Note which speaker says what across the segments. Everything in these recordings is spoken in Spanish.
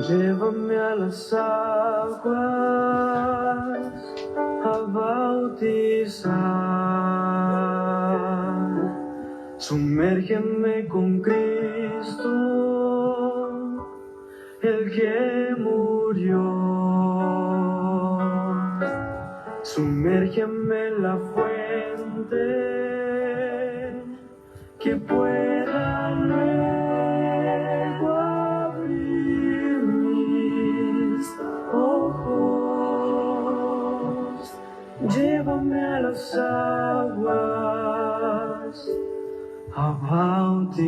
Speaker 1: Llévame a las aguas a bautizar, sumérgeme con Cristo, el que murió, sumérgeme en la fuente que pueda luego abrir mis ojos. Llévame a las aguas a bautizar.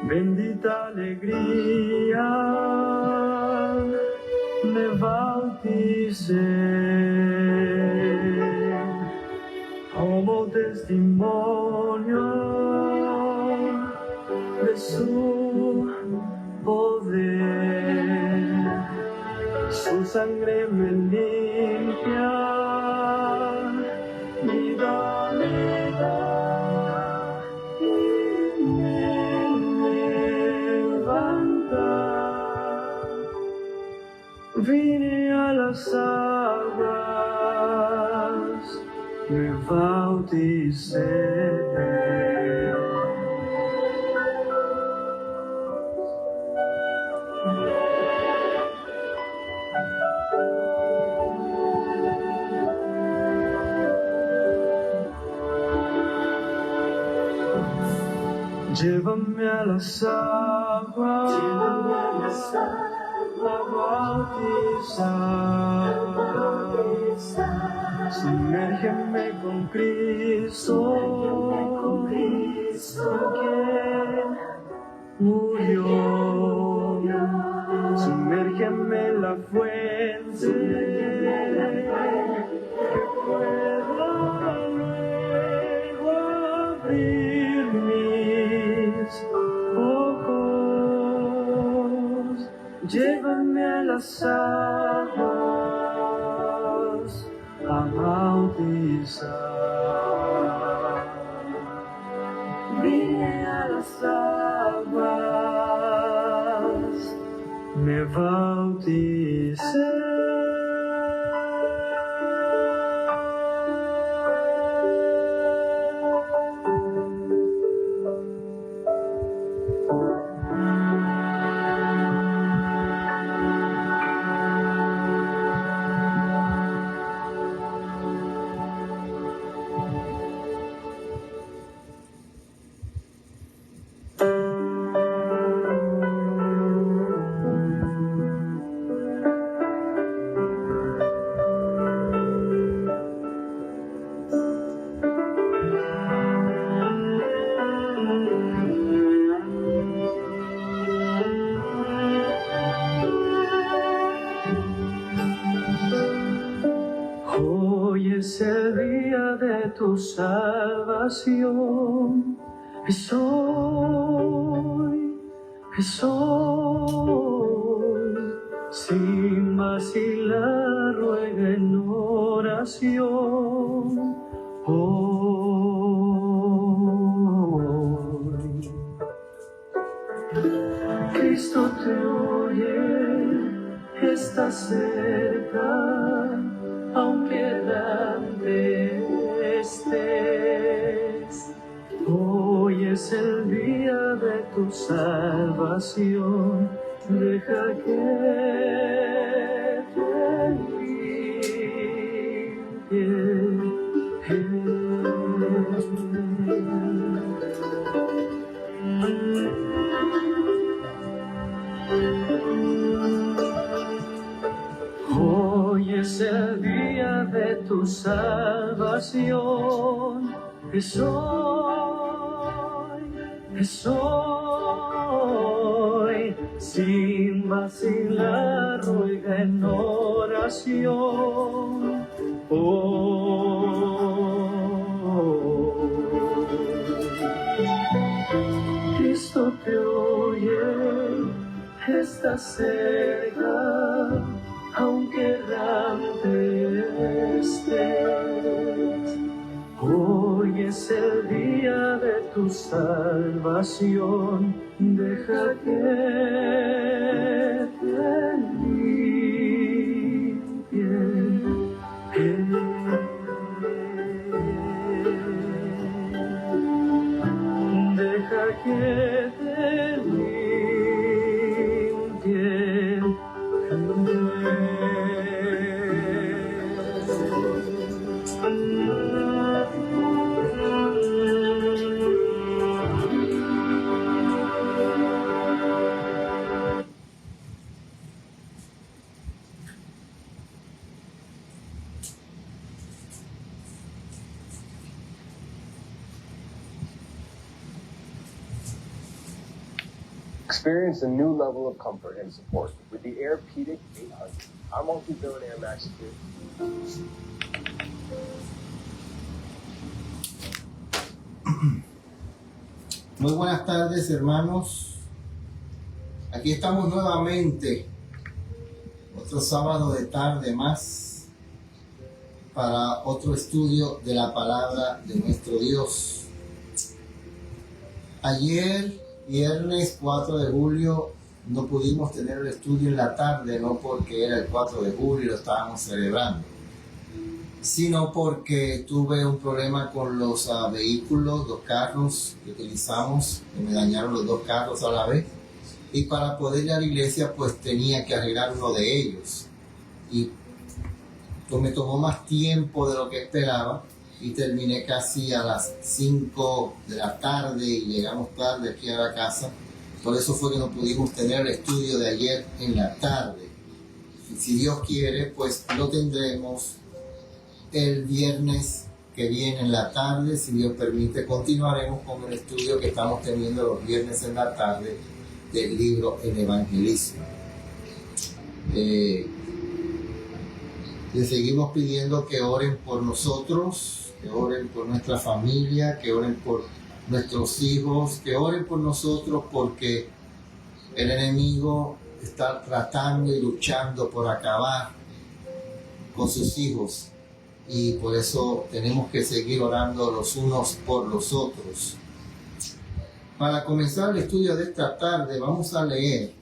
Speaker 1: Bendita alegría, me bauticé como testimonio de su poder. Su sangre me limpia, vida me da y me levanta. Vine a las aguas, me bauticé. Llévame a las aguas, a bautizar, sumérgeme con Cristo, que murió, sumérgeme en la fuente que pueda luego abrir mis ojos. Llévame a las aguas a bautizar. Vine a las aguas, me bauticé. Hoy es el día de tu salvación. Es hoy, sin vacilar ruega en oración. Hoy Cristo te oye, está cerca, aunque errante estés. Hoy es el día de tu salvación, deja que te Hoy es el día de tu salvación, es hoy, sin vacilar ruega en oración. Cristo te oye, está cerca, aunque errante estés. Hoy es el día de tu salvación, deja que te limpie. Deja que te limpie.
Speaker 2: Experience a new level of comfort and support with the Airpedic 800. Our multi-billion Air Max 2.
Speaker 3: Muy buenas tardes, hermanos. Aquí estamos nuevamente, otro sábado de tarde más, para otro estudio de la palabra de nuestro Dios. Ayer, viernes 4 de julio, no pudimos tener el estudio en la tarde, no porque era el 4 de julio y lo estábamos celebrando, sino porque tuve un problema con los vehículos, los carros que utilizamos, que me dañaron los dos carros a la vez, y para poder ir a la iglesia pues tenía que arreglar uno de ellos, y me tomó más tiempo de lo que esperaba, y terminé casi a las 5 de la tarde y llegamos tarde aquí a la casa. Por eso fue que no pudimos tener el estudio de ayer en la tarde. Y si Dios quiere, pues lo tendremos el viernes que viene en la tarde. Si Dios permite, continuaremos con el estudio que estamos teniendo los viernes en la tarde del libro El Evangelismo. Les seguimos pidiendo que oren por nosotros, que oren por nuestra familia, que oren por nuestros hijos, que oren por nosotros, porque el enemigo está tratando y luchando por acabar con sus hijos, y por eso tenemos que seguir orando los unos por los otros. Para comenzar el estudio de esta tarde vamos a leer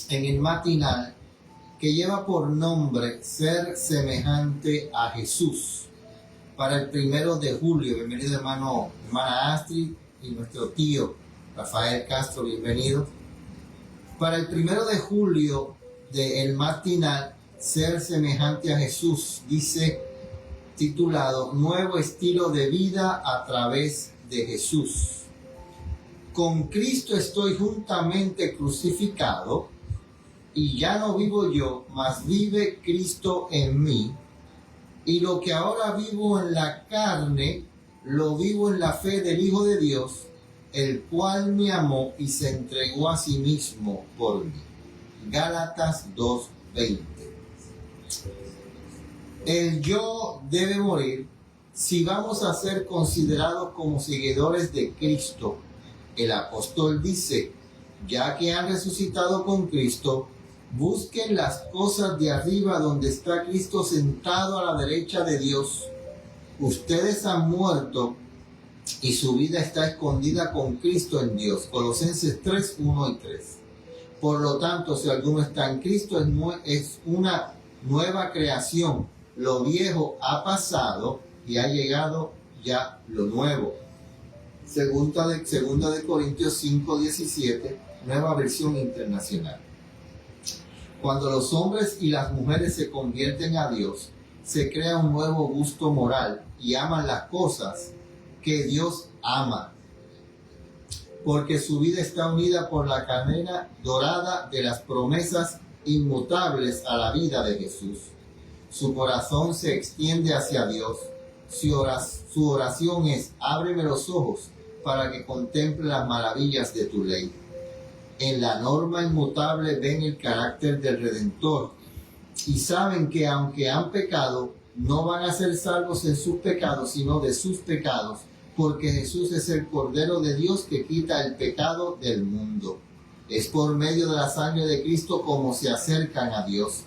Speaker 3: en el matinal que lleva por nombre Ser semejante a Jesús. Para el 1 de julio, bienvenido hermana Astrid y nuestro tío Rafael Castro, bienvenido. Para el 1 de julio del matinal Ser semejante a Jesús, dice, titulado Nuevo estilo de vida a través de Jesús. Con Cristo estoy juntamente crucificado, y ya no vivo yo, mas vive Cristo en mí. Y lo que ahora vivo en la carne, lo vivo en la fe del Hijo de Dios, el cual me amó y se entregó a sí mismo por mí. Gálatas 2:20. El yo debe morir si vamos a ser considerados como seguidores de Cristo. El apóstol dice, ya que han resucitado con Cristo, busquen las cosas de arriba donde está Cristo sentado a la derecha de Dios. Ustedes han muerto y su vida está escondida con Cristo en Dios. Colosenses 3:1 y 3. Por lo tanto, si alguno está en Cristo, es una nueva creación. Lo viejo ha pasado y ha llegado ya lo nuevo. Segunda de Corintios 5:17, nueva versión internacional. Cuando los hombres y las mujeres se convierten a Dios, se crea un nuevo gusto moral y aman las cosas que Dios ama, porque su vida está unida por la cadena dorada de las promesas inmutables a la vida de Jesús. Su corazón se extiende hacia Dios. Su oración es, ábreme los ojos para que contemple las maravillas de tu ley. En la norma inmutable ven el carácter del Redentor y saben que aunque han pecado, no van a ser salvos en sus pecados, sino de sus pecados, porque Jesús es el Cordero de Dios que quita el pecado del mundo. Es por medio de la sangre de Cristo como se acercan a Dios.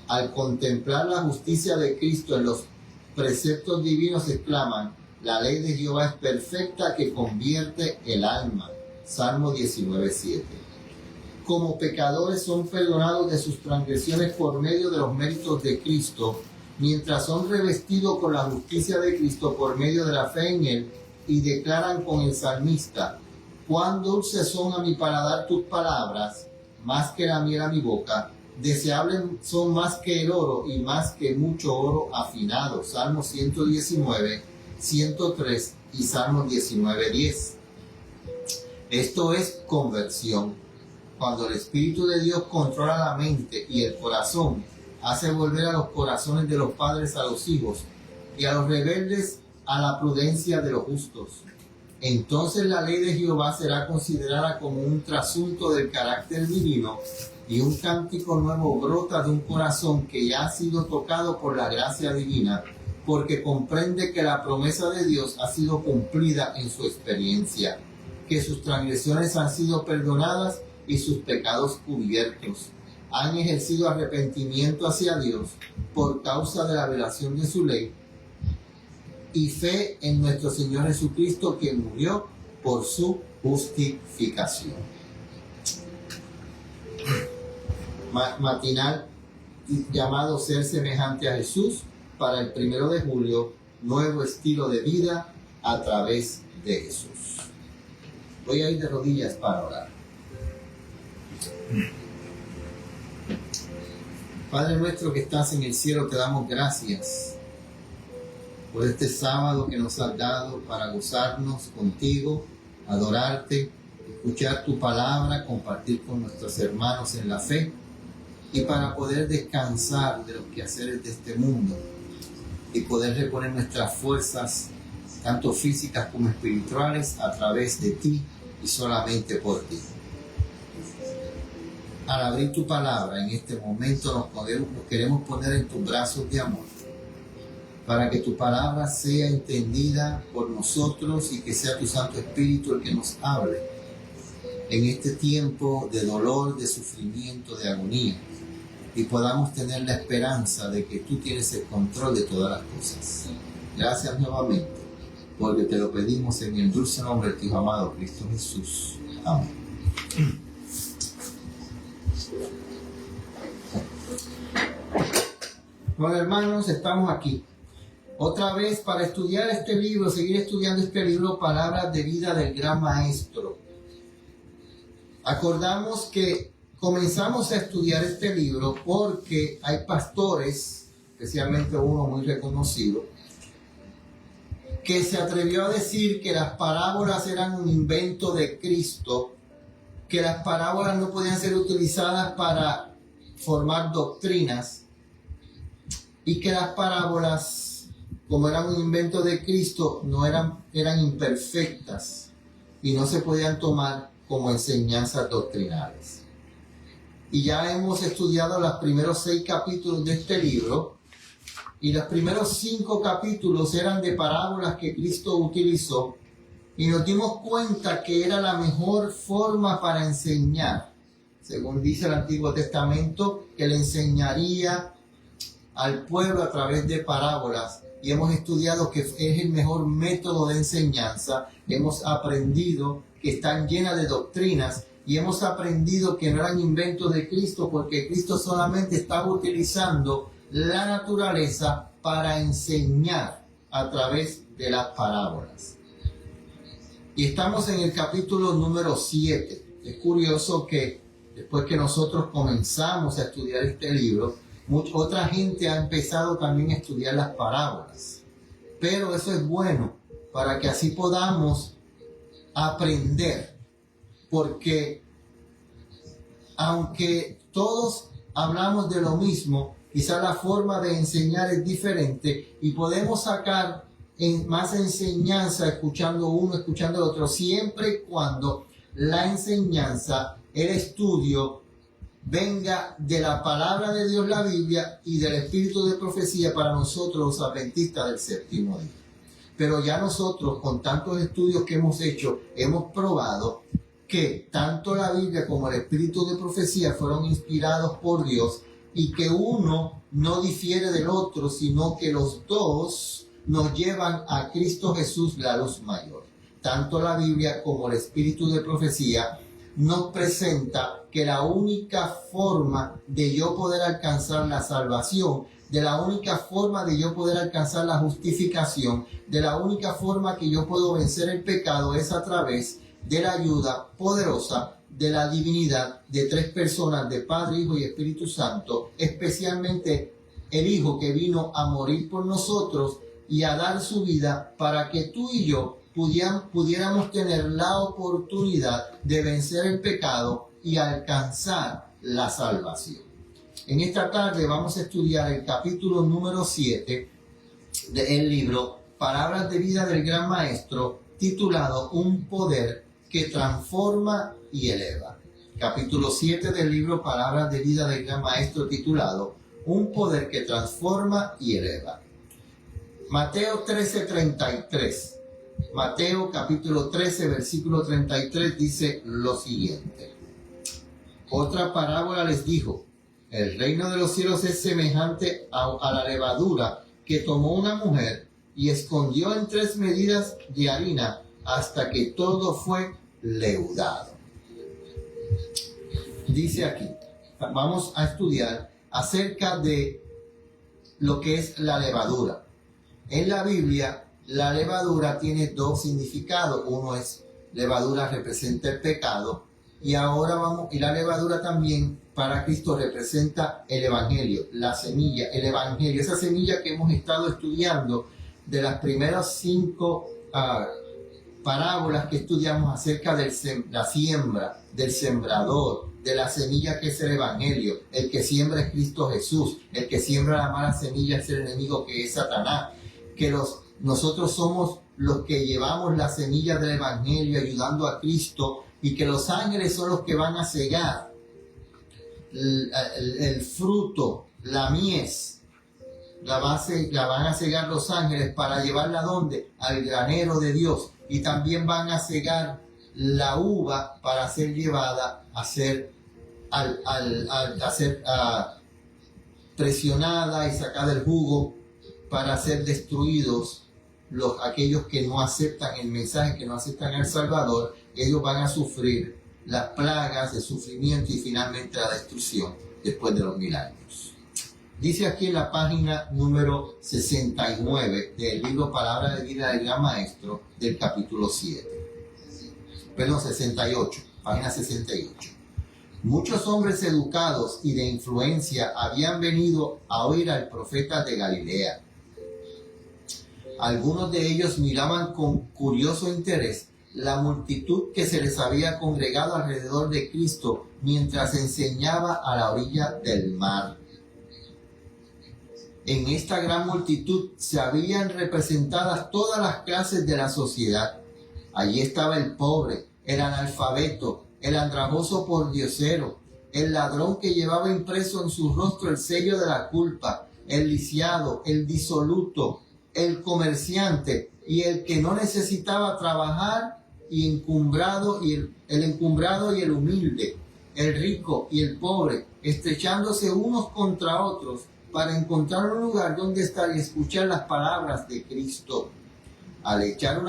Speaker 3: Al contemplar la justicia de Cristo en los preceptos divinos exclaman, la ley de Jehová es perfecta que convierte el alma. Salmo 19:7. Como pecadores son perdonados de sus transgresiones por medio de los méritos de Cristo, mientras son revestidos con la justicia de Cristo por medio de la fe en Él, y declaran con el salmista, cuán dulces son a mi paladar tus palabras, más que la miel a mi boca, deseables son más que el oro y más que mucho oro afinado. Salmo 119, 103 y Salmo 19:10. Esto es conversión. Cuando el Espíritu de Dios controla la mente y el corazón, hace volver a los corazones de los padres a los hijos y a los rebeldes a la prudencia de los justos. Entonces la ley de Jehová será considerada como un trasunto del carácter divino, y un cántico nuevo brota de un corazón que ya ha sido tocado por la gracia divina, porque comprende que la promesa de Dios ha sido cumplida en su experiencia, que sus transgresiones han sido perdonadas y sus pecados cubiertos. Han ejercido arrepentimiento hacia Dios por causa de la violación de su ley y fe en nuestro Señor Jesucristo, quien murió por su justificación. Matinal llamado Ser semejante a Jesús, para el 1 de julio, nuevo estilo de vida a través de Jesús. Voy a ir de rodillas para orar. Padre nuestro que estás en el cielo, te damos gracias por este sábado que nos has dado para gozarnos contigo, adorarte, escuchar tu palabra, compartir con nuestros hermanos en la fe y para poder descansar de los quehaceres de este mundo y poder reponer nuestras fuerzas, tanto físicas como espirituales, a través de ti y solamente por ti. Al abrir tu palabra en este momento nos queremos poner en tus brazos de amor, para que tu palabra sea entendida por nosotros y que sea tu Santo Espíritu el que nos hable en este tiempo de dolor, de sufrimiento, de agonía, y podamos tener la esperanza de que tú tienes el control de todas las cosas. Gracias nuevamente, porque te lo pedimos en el dulce nombre de tu amado Cristo Jesús. Amén. Bueno, hermanos, estamos aquí otra vez para estudiar este libro, seguir estudiando este libro, Palabras de Vida del Gran Maestro. Acordamos que comenzamos a estudiar este libro porque hay pastores, especialmente uno muy reconocido, que se atrevió a decir que las parábolas eran un invento de Cristo, que las parábolas no podían ser utilizadas para formar doctrinas y que las parábolas, como eran un invento de Cristo, eran imperfectas y no se podían tomar como enseñanzas doctrinales. Y ya hemos estudiado los primeros 6 capítulos de este libro, y los primeros 5 capítulos eran de parábolas que Cristo utilizó, y nos dimos cuenta que era la mejor forma para enseñar, según dice el Antiguo Testamento, que le enseñaría al pueblo a través de parábolas. Y hemos estudiado que es el mejor método de enseñanza. Hemos aprendido que están llenas de doctrinas y hemos aprendido que no eran inventos de Cristo, porque Cristo solamente estaba utilizando la naturaleza para enseñar a través de las parábolas. Y estamos en el capítulo número 7. Es curioso que después que nosotros comenzamos a estudiar este libro, otra gente ha empezado también a estudiar las parábolas. Pero eso es bueno para que así podamos aprender, porque aunque todos hablamos de lo mismo, quizá la forma de enseñar es diferente y podemos sacar más enseñanza escuchando uno, escuchando el otro, siempre y cuando la enseñanza, el estudio, venga de la palabra de Dios, la Biblia, y del espíritu de profecía para nosotros los adventistas del séptimo día. Pero ya nosotros, con tantos estudios que hemos hecho, hemos probado que tanto la Biblia como el espíritu de profecía fueron inspirados por Dios, y que uno no difiere del otro, sino que los dos nos llevan a Cristo Jesús, la luz mayor. Tanto la Biblia como el espíritu de profecía nos presenta que la única forma de yo poder alcanzar la salvación, de la única forma de yo poder alcanzar la justificación, de la única forma que yo puedo vencer el pecado es a través de la ayuda poderosa de la divinidad de 3 personas, de Padre, Hijo y Espíritu Santo, especialmente el Hijo que vino a morir por nosotros y a dar su vida para que tú y yo pudiéramos tener la oportunidad de vencer el pecado y alcanzar la salvación. En esta tarde vamos a estudiar el capítulo número 7 del libro Palabras de Vida del Gran Maestro, titulado Un Poder que Transforma y Eleva. Capítulo 7 del libro Palabras de Vida del Gran Maestro, titulado Un Poder que Transforma y Eleva. Mateo 13:33. Mateo capítulo 13, versículo 33 dice lo siguiente. Otra parábola les dijo: el reino de los cielos es semejante a la levadura que tomó una mujer y escondió en 3 medidas de harina hasta que todo fue leudado. Dice aquí, vamos a estudiar acerca de lo que es la levadura. En la Biblia, la levadura tiene 2 significados. Uno es levadura representa el pecado, y la levadura también para Cristo representa el evangelio, la semilla, el evangelio, esa semilla que hemos estado estudiando de las primeras 5 parábolas que estudiamos acerca de la siembra, del sembrador, de la semilla que es el evangelio. El que siembra es Cristo Jesús, el que siembra la mala semilla es el enemigo, que es Satanás. Que nosotros somos los que llevamos la semilla del evangelio ayudando a Cristo, y que los ángeles son los que van a cegar el fruto, la mies, la van a cegar los ángeles para llevarla ¿a dónde? Al granero de Dios. Y también van a cegar la uva para ser llevada a ser presionada y sacada del jugo, para ser destruidos aquellos que no aceptan el mensaje, que no aceptan al Salvador. Ellos van a sufrir las plagas, el sufrimiento y finalmente la destrucción después de los 1000 años. Dice aquí en la página número 69 del libro Palabra de Vida del Gran Maestro del capítulo 7. Perdón, 68, página 68. Muchos hombres educados y de influencia habían venido a oír al profeta de Galilea. Algunos de ellos miraban con curioso interés la multitud que se les había congregado alrededor de Cristo mientras enseñaba a la orilla del mar. En esta gran multitud se habían representadas todas las clases de la sociedad. Allí estaba el pobre, el analfabeto, el andrajoso pordiosero, el ladrón que llevaba impreso en su rostro el sello de la culpa, el lisiado, el disoluto, el comerciante y el que no necesitaba trabajar, y el encumbrado y el humilde, el rico y el pobre, estrechándose unos contra otros para encontrar un lugar donde estar y escuchar las palabras de Cristo. Al echar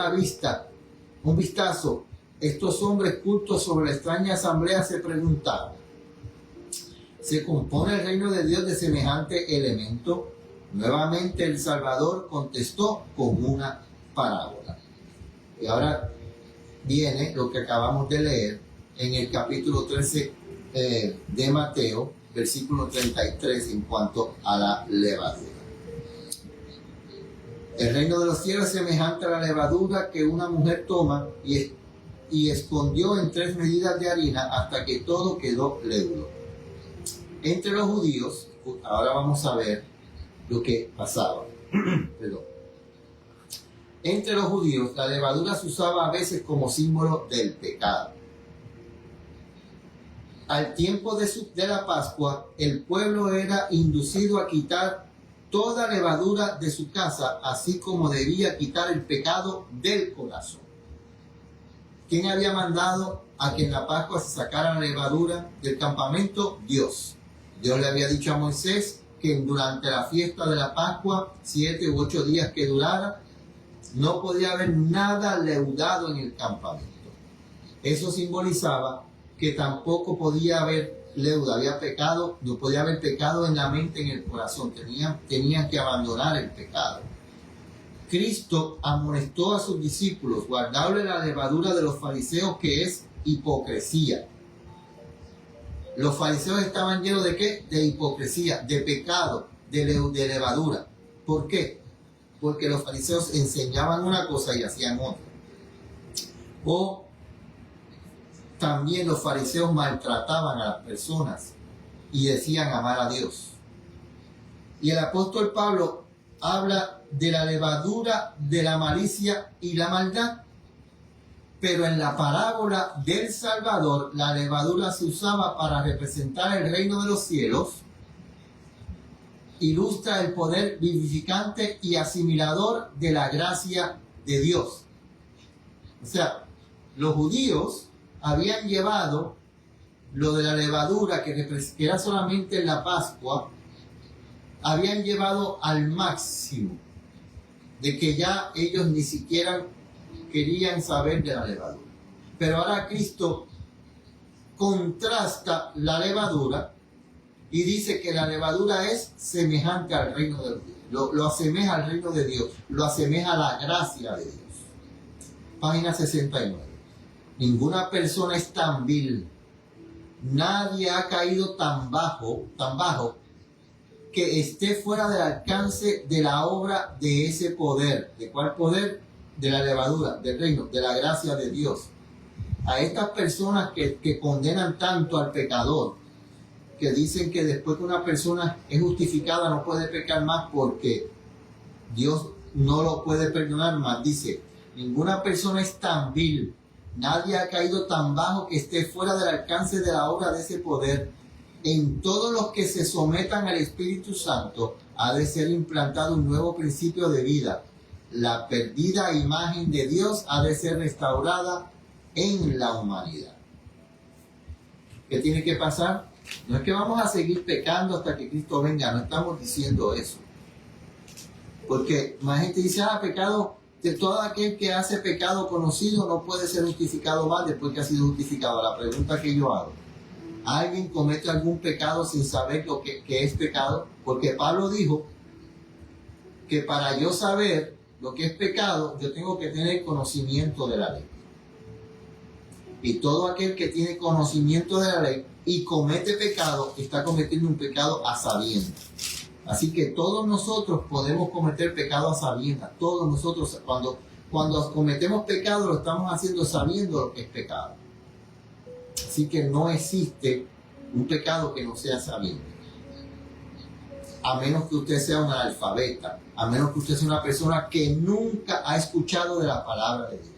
Speaker 3: un vistazo, estos hombres cultos sobre la extraña asamblea se preguntaban: ¿se compone el reino de Dios de semejante elemento? Nuevamente el Salvador contestó con una parábola. Y ahora viene lo que acabamos de leer en el capítulo 13 de Mateo, versículo 33, en cuanto a la levadura. El reino de los cielos es semejante a la levadura que una mujer toma y escondió en 3 medidas de harina hasta que todo quedó leudo. Entre los judíos, ahora vamos a ver lo que pasaba. Perdón. Entre los judíos, la levadura se usaba a veces como símbolo del pecado. Al tiempo de la Pascua, el pueblo era inducido a quitar toda levadura de su casa, así como debía quitar el pecado del corazón. ¿Quién había mandado a que en la Pascua se sacara la levadura del campamento? Dios. Dios le había dicho a Moisés que durante la fiesta de la Pascua, 7 u 8 días que durara, no podía haber nada leudado en el campamento. Eso simbolizaba que tampoco podía haber leuda, había pecado, no podía haber pecado en la mente, en el corazón. Tenían que abandonar el pecado. Cristo amonestó a sus discípulos: guardadle la levadura de los fariseos, que es hipocresía. Los fariseos estaban llenos ¿de qué? De hipocresía, de pecado, de levadura. ¿Por qué? Porque los fariseos enseñaban una cosa y hacían otra. O también los fariseos maltrataban a las personas y decían amar a Dios. Y el apóstol Pablo habla de la levadura de la malicia y la maldad. Pero en la parábola del Salvador, la levadura se usaba para representar el reino de los cielos. Ilustra el poder vivificante y asimilador de la gracia de Dios. O sea, los judíos habían llevado lo de la levadura, que era solamente en la Pascua, habían llevado al máximo, de que ya ellos ni siquiera querían saber de la levadura. Pero ahora Cristo contrasta la levadura y dice que la levadura es semejante al reino de Dios. Lo asemeja al reino de Dios, lo asemeja a la gracia de Dios. Página 69. Ninguna persona es tan vil, nadie ha caído tan bajo que esté fuera del alcance de la obra de ese poder. ¿De cuál poder? De la levadura, del reino, de la gracia de Dios. A estas personas que condenan tanto al pecador, que dicen que después que una persona es justificada no puede pecar más porque Dios no lo puede perdonar más, dice: ninguna persona es tan vil, nadie ha caído tan bajo que esté fuera del alcance de la obra de ese poder. En todos los que se sometan al Espíritu Santo ha de ser implantado un nuevo principio de vida. La perdida imagen de Dios ha de ser restaurada en la humanidad. ¿Qué tiene que pasar? No es que vamos a seguir pecando hasta que Cristo venga, no estamos diciendo eso. Porque más gente dice: pecado, de todo aquel que hace pecado conocido no puede ser justificado más después que ha sido justificado. La pregunta que yo hago: ¿Alguien comete algún pecado sin saber lo que es pecado? Porque Pablo dijo que para yo saber lo que es pecado, yo tengo que tener conocimiento de la ley. Y todo aquel que tiene conocimiento de la ley y comete pecado, está cometiendo un pecado a sabiendas. Así que todos nosotros podemos cometer pecado a sabiendas. Todos nosotros, cuando cometemos pecado, lo estamos haciendo sabiendo lo que es pecado. Así que no existe un pecado que no sea sabiendo. A menos que usted sea un analfabeta, a menos que usted sea una persona que nunca ha escuchado de la palabra de Dios.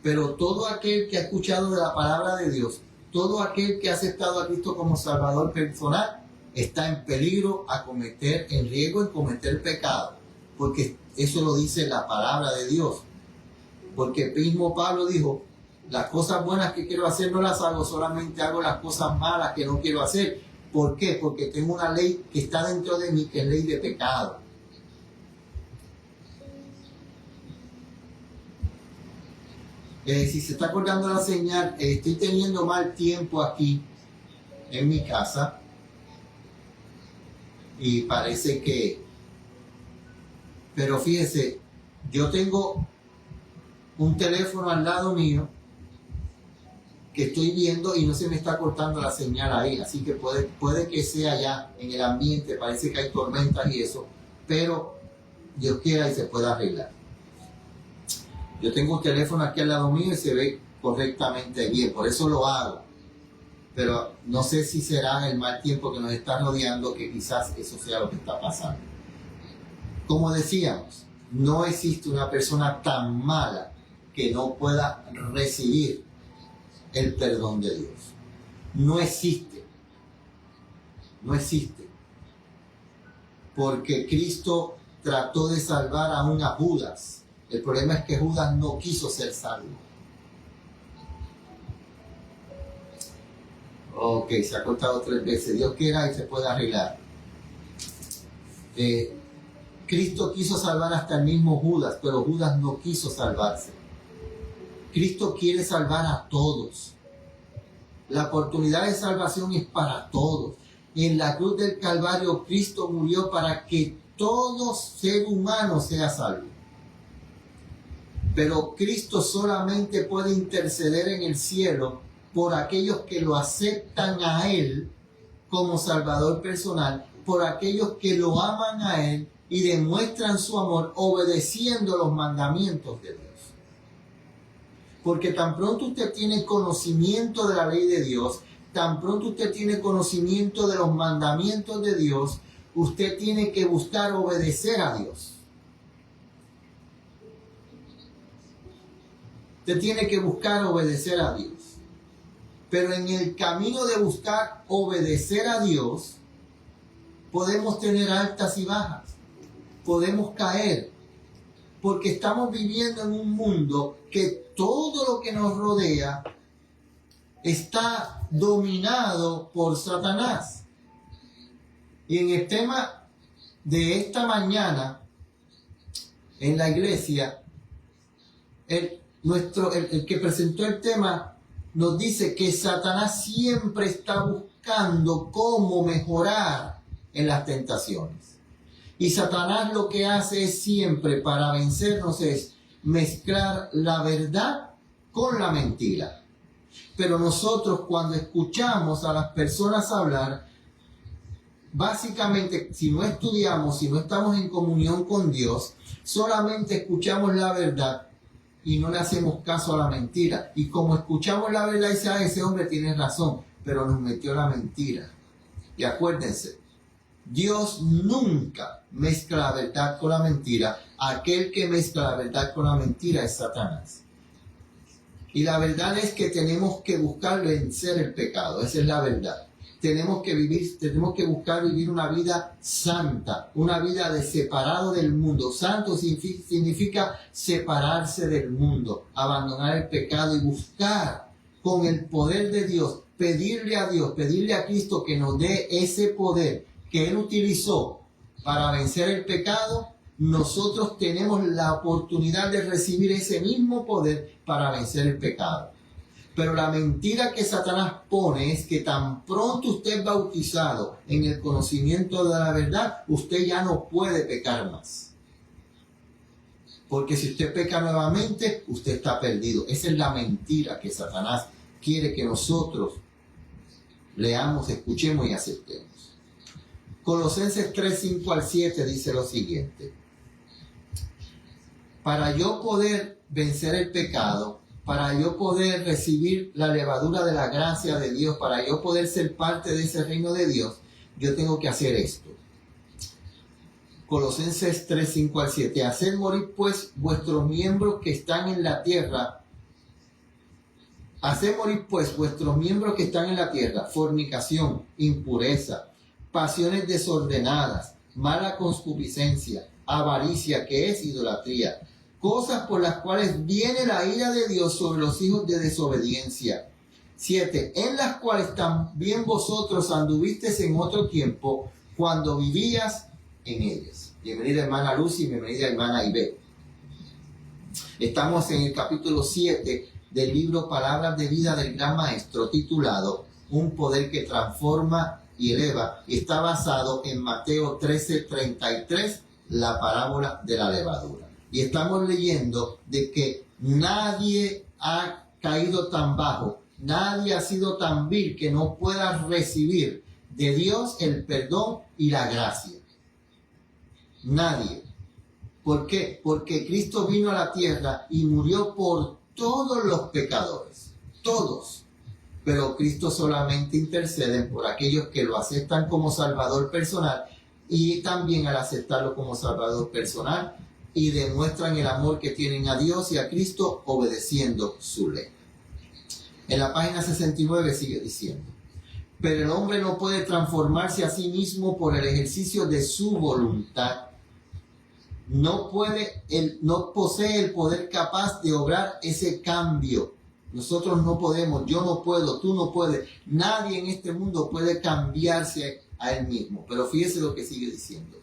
Speaker 3: Pero todo aquel que ha escuchado de la palabra de Dios, todo aquel que ha aceptado a Cristo como Salvador personal, está en peligro en riesgo en cometer pecado. Porque eso lo dice la palabra de Dios. Porque mismo Pablo dijo, las cosas buenas que quiero hacer no las hago, solamente hago las cosas malas que no quiero hacer. ¿Por qué? Porque tengo una ley que está dentro de mí, que es ley de pecado. Si se está acordando la señal, estoy teniendo mal tiempo aquí en mi casa y parece que... Pero fíjese, yo tengo un teléfono al lado mío que estoy viendo y no se me está cortando la señal ahí, así que puede que sea ya en el ambiente, parece que hay tormentas y eso, pero Dios quiera y se pueda arreglar. Yo tengo un teléfono aquí al lado mío y se ve correctamente bien, por eso lo hago. Pero no sé si será el mal tiempo que nos está rodeando, que quizás eso sea lo que está pasando. Como decíamos, no existe una persona tan mala que no pueda recibir el perdón de Dios. No existe. No existe. Porque Cristo trató de salvar aún a Judas. El problema es que Judas no quiso ser salvo. Ok, se ha cortado 3 veces. Dios quiera y se puede arreglar. Cristo quiso salvar hasta el mismo Judas, pero Judas no quiso salvarse. Cristo quiere salvar a todos. La oportunidad de salvación es para todos. En la cruz del Calvario, Cristo murió para que todo ser humano sea salvo. Pero Cristo solamente puede interceder en el cielo por aquellos que lo aceptan a Él como Salvador personal, por aquellos que lo aman a Él y demuestran su amor obedeciendo los mandamientos de Dios. Porque tan pronto usted tiene conocimiento de la ley de Dios, tan pronto usted tiene conocimiento de los mandamientos de Dios, usted tiene que buscar obedecer a Dios. Usted tiene que buscar obedecer a Dios. Pero en el camino de buscar obedecer a Dios, podemos tener altas y bajas. Podemos caer. Porque estamos viviendo en un mundo que todo lo que nos rodea está dominado por Satanás. Y en el tema de esta mañana, en la iglesia, el que presentó el tema nos dice que Satanás siempre está buscando cómo mejorar en las tentaciones. Y Satanás lo que hace es siempre, para vencernos, es mezclar la verdad con la mentira. Pero nosotros, cuando escuchamos a las personas hablar, básicamente, si no estudiamos, si no estamos en comunión con Dios, solamente escuchamos la verdad y no le hacemos caso a la mentira. Y como escuchamos la verdad, dice, ese hombre tiene razón, pero nos metió la mentira. Y acuérdense, Dios nunca mezcla la verdad con la mentira. Aquel que mezcla la verdad con la mentira es Satanás. Y la verdad es que tenemos que buscar vencer el pecado. Esa es la verdad. Tenemos que buscar vivir una vida santa, una vida de separado del mundo. Santo significa separarse del mundo, abandonar el pecado y buscar con el poder de Dios, pedirle a Cristo que nos dé ese poder que Él utilizó para vencer el pecado. Nosotros tenemos la oportunidad de recibir ese mismo poder para vencer el pecado. Pero la mentira que Satanás pone es que tan pronto usted es bautizado en el conocimiento de la verdad, usted ya no puede pecar más. Porque si usted peca nuevamente, usted está perdido. Esa es la mentira que Satanás quiere que nosotros leamos, escuchemos y aceptemos. Colosenses 3, 5 al 7 dice lo siguiente. Para yo poder vencer el pecado, para yo poder recibir la levadura de la gracia de Dios, para yo poder ser parte de ese reino de Dios, yo tengo que hacer esto. Colosenses 3, 5 al 7. Haced morir pues vuestros miembros que están en la tierra. Haced morir pues vuestros miembros que están en la tierra. Fornicación, impureza, pasiones desordenadas, mala concupiscencia, avaricia, que es idolatría. Cosas por las cuales viene la ira de Dios sobre los hijos de desobediencia. 7. En las cuales también vosotros anduvisteis en otro tiempo, cuando vivías en ellas. Bienvenida hermana Lucy, bienvenida hermana Ibe. Estamos en el capítulo 7 del libro Palabras de Vida del Gran Maestro, titulado Un poder que transforma y eleva, y está basado en Mateo 13:33, la parábola de la levadura. Y estamos leyendo de que nadie ha caído tan bajo, nadie ha sido tan vil que no pueda recibir de Dios el perdón y la gracia. Nadie. ¿Por qué? Porque Cristo vino a la tierra y murió por todos los pecadores. Todos. Pero Cristo solamente intercede por aquellos que lo aceptan como Salvador personal, y también al aceptarlo como Salvador personal y demuestran el amor que tienen a Dios y a Cristo obedeciendo su ley. En la página 69 sigue diciendo: pero el hombre no puede transformarse a sí mismo por el ejercicio de su voluntad. No posee el poder capaz de obrar ese cambio. Nosotros no podemos, yo no puedo, tú no puedes. Nadie en este mundo puede cambiarse a él mismo. Pero fíjese lo que sigue diciendo.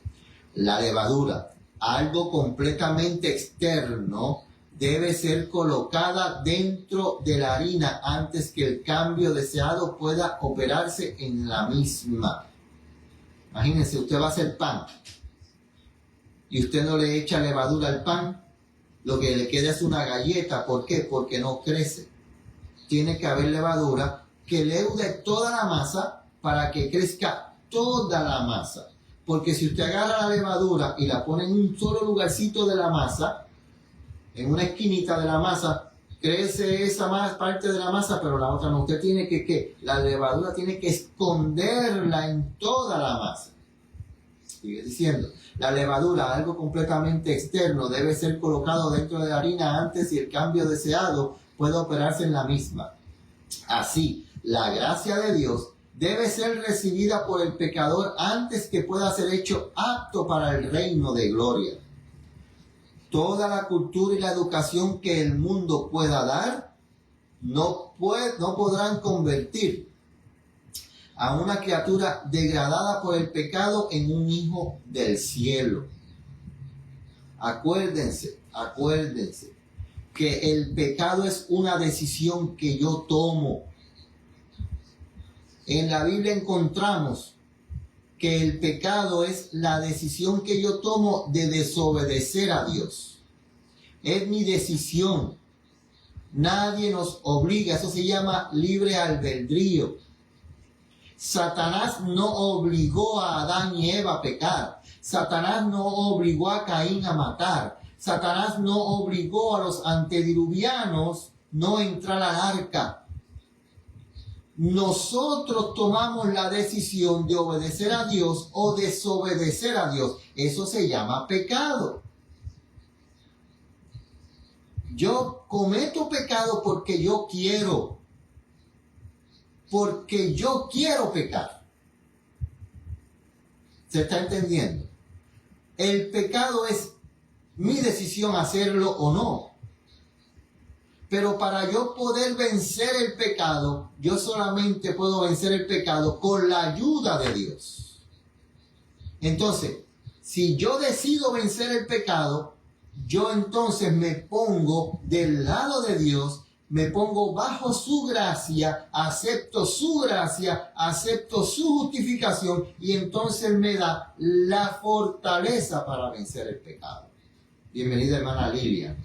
Speaker 3: La levadura, algo completamente externo, debe ser colocada dentro de la harina antes que el cambio deseado pueda operarse en la misma. Imagínense, usted va a hacer pan y usted no le echa levadura al pan, lo que le queda es una galleta. ¿Por qué? Porque no crece. Tiene que haber levadura que leude toda la masa para que crezca toda la masa. Porque si usted agarra la levadura y la pone en un solo lugarcito de la masa, en una esquinita de la masa, crece esa más parte de la masa, pero la otra no. Usted tiene que la levadura tiene que esconderla en toda la masa. Sigue diciendo, la levadura, algo completamente externo, debe ser colocado dentro de la harina antes y el cambio deseado puede operarse en la misma. Así, la gracia de Dios debe ser recibida por el pecador antes que pueda ser hecho apto para el reino de gloria. Toda la cultura y la educación que el mundo pueda dar no podrán convertir a una criatura degradada por el pecado en un hijo del cielo. Acuérdense que el pecado es una decisión que yo tomo. En la Biblia encontramos que el pecado es la decisión que yo tomo de desobedecer a Dios. Es mi decisión. Nadie nos obliga. Eso se llama libre albedrío. Satanás no obligó a Adán y Eva a pecar. Satanás no obligó a Caín a matar. Satanás no obligó a los antediluvianos no entrar al arca. Nosotros tomamos la decisión de obedecer a Dios o desobedecer a Dios. Eso se llama pecado. Yo cometo pecado porque yo quiero. Porque yo quiero pecar. ¿Se está entendiendo? El pecado es mi decisión hacerlo o no. Pero para yo poder vencer el pecado, yo solamente puedo vencer el pecado con la ayuda de Dios. Entonces, si yo decido vencer el pecado, yo entonces me pongo del lado de Dios, me pongo bajo su gracia, acepto su gracia, acepto su justificación y entonces me da la fortaleza para vencer el pecado. Bienvenida, hermana Lilia.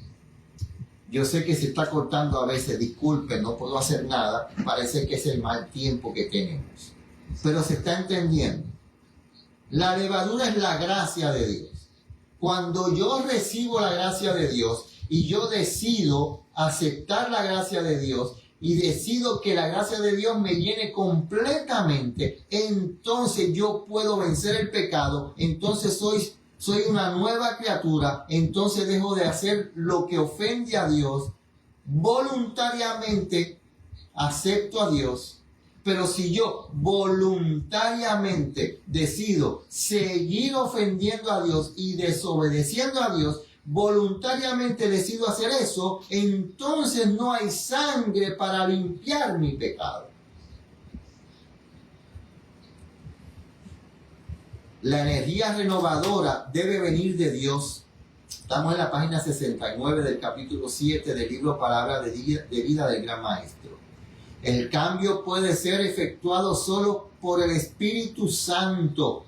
Speaker 3: Yo sé que se está cortando a veces, disculpen, no puedo hacer nada, parece que es el mal tiempo que tenemos, pero se está entendiendo. La levadura es la gracia de Dios. Cuando yo recibo la gracia de Dios y yo decido aceptar la gracia de Dios y decido que la gracia de Dios me llene completamente, entonces yo puedo vencer el pecado, entonces soy una nueva criatura, entonces dejo de hacer lo que ofende a Dios, voluntariamente acepto a Dios. Pero si yo voluntariamente decido seguir ofendiendo a Dios y desobedeciendo a Dios, voluntariamente decido hacer eso, entonces no hay sangre para limpiar mi pecado. La energía renovadora debe venir de Dios. Estamos en la página 69 del capítulo 7 del libro Palabra de Vida del Gran Maestro. El cambio puede ser efectuado solo por el Espíritu Santo.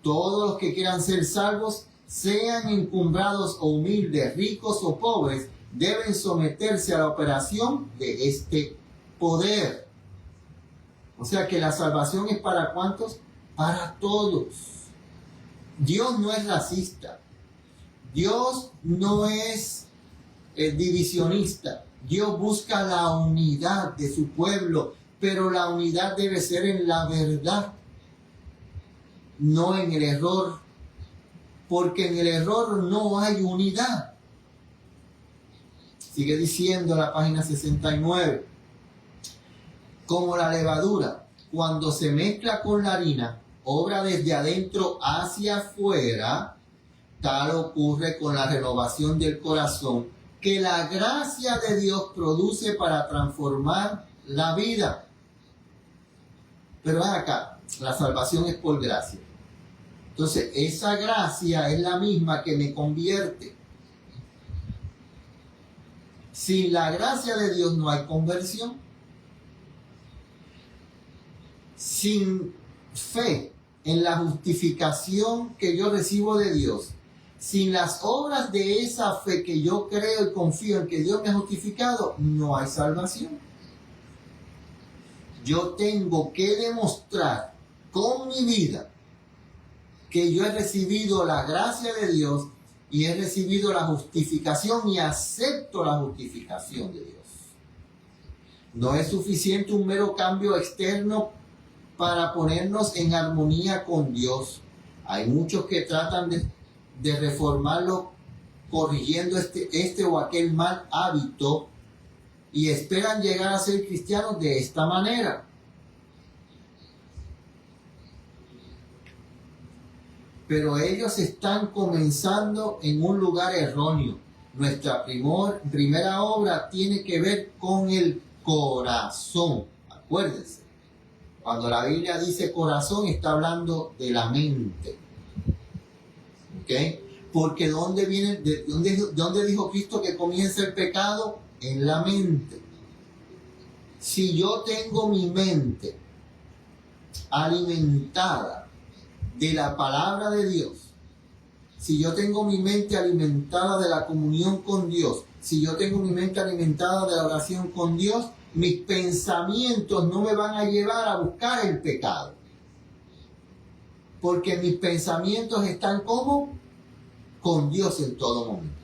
Speaker 3: Todos los que quieran ser salvos, sean encumbrados o humildes, ricos o pobres, deben someterse a la operación de este poder. O sea que la salvación es ¿para cuántos? Para todos. Dios no es racista. Dios no es divisionista. Dios busca la unidad de su pueblo, pero la unidad debe ser en la verdad, no en el error, porque en el error no hay unidad. Sigue diciendo la página 69, como la levadura, cuando se mezcla con la harina, obra desde adentro hacia afuera, tal ocurre con la renovación del corazón, que la gracia de Dios produce para transformar la vida. Pero ven acá, la salvación es por gracia. Entonces, esa gracia es la misma que me convierte. Sin la gracia de Dios no hay conversión. Sin fe en la justificación que yo recibo de Dios, sin las obras de esa fe que yo creo y confío en que Dios me ha justificado, no hay salvación. Yo tengo que demostrar con mi vida que yo he recibido la gracia de Dios y he recibido la justificación y acepto la justificación de Dios. No es suficiente un mero cambio externo para ponernos en armonía con Dios. Hay muchos que tratan de reformarlo corrigiendo este o aquel mal hábito y esperan llegar a ser cristianos de esta manera. Pero ellos están comenzando en un lugar erróneo. Nuestra primera obra tiene que ver con el corazón. Acuérdense, cuando la Biblia dice corazón, está hablando de la mente. ¿Ok? Porque ¿dónde dijo Cristo que comienza el pecado? En la mente. Si yo tengo mi mente alimentada de la palabra de Dios, si yo tengo mi mente alimentada de la comunión con Dios, si yo tengo mi mente alimentada de la oración con Dios, mis pensamientos no me van a llevar a buscar el pecado. Porque mis pensamientos están como con Dios en todo momento.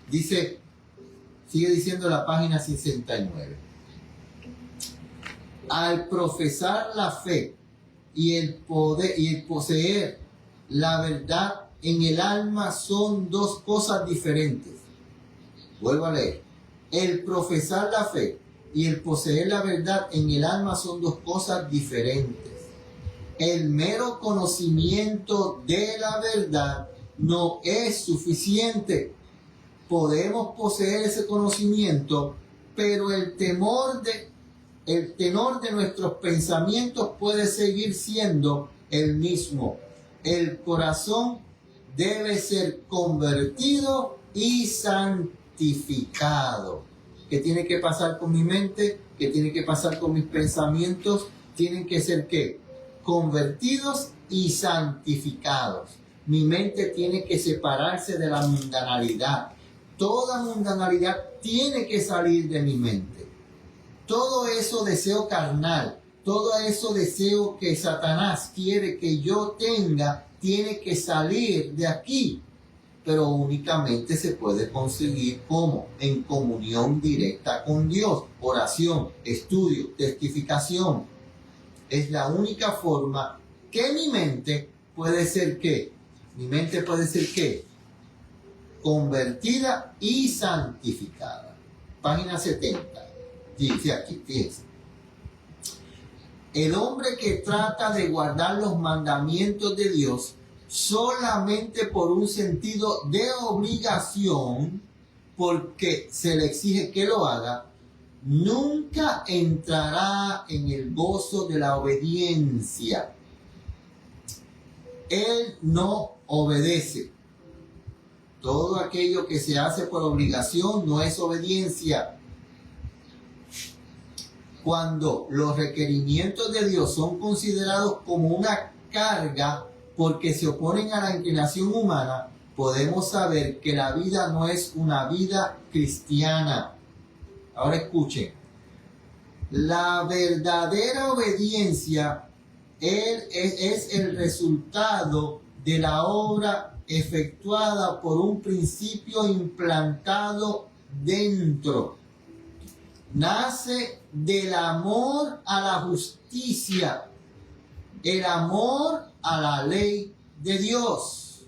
Speaker 3: Sigue diciendo la página 69. Al profesar la fe y el poseer la verdad en el alma son dos cosas diferentes. Vuelvo a leer. El profesar la fe y el poseer la verdad en el alma son dos cosas diferentes. El mero conocimiento de la verdad no es suficiente. Podemos poseer ese conocimiento, pero el tenor de nuestros pensamientos puede seguir siendo el mismo. El corazón debe ser convertido y santificado. ¿Qué tiene que pasar con mi mente? ¿Qué tiene que pasar con mis pensamientos? Tienen que ser ¿qué? Convertidos y santificados. Mi mente tiene que separarse de la mundanalidad. Toda mundanalidad tiene que salir de mi mente. Todo eso deseo carnal, todo eso deseo que Satanás quiere que yo tenga, tiene que salir de aquí. Pero únicamente se puede conseguir ¿cómo? En comunión directa con Dios. Oración, estudio, testificación. Es la única forma que mi mente puede ser ¿qué? Mi mente puede ser ¿qué? Convertida y santificada. Página 70. Dice aquí, fíjense. El hombre que trata de guardar los mandamientos de Dios solamente por un sentido de obligación, porque se le exige que lo haga, nunca entrará en el gozo de la obediencia. Él no obedece. Todo aquello que se hace por obligación no es obediencia. Cuando los requerimientos de Dios son considerados como una carga porque se oponen a la inclinación humana, podemos saber que la vida no es una vida cristiana. Ahora escuchen. La verdadera obediencia es el resultado de la obra efectuada por un principio implantado dentro. Nace del amor a la justicia, el amor a la ley de Dios.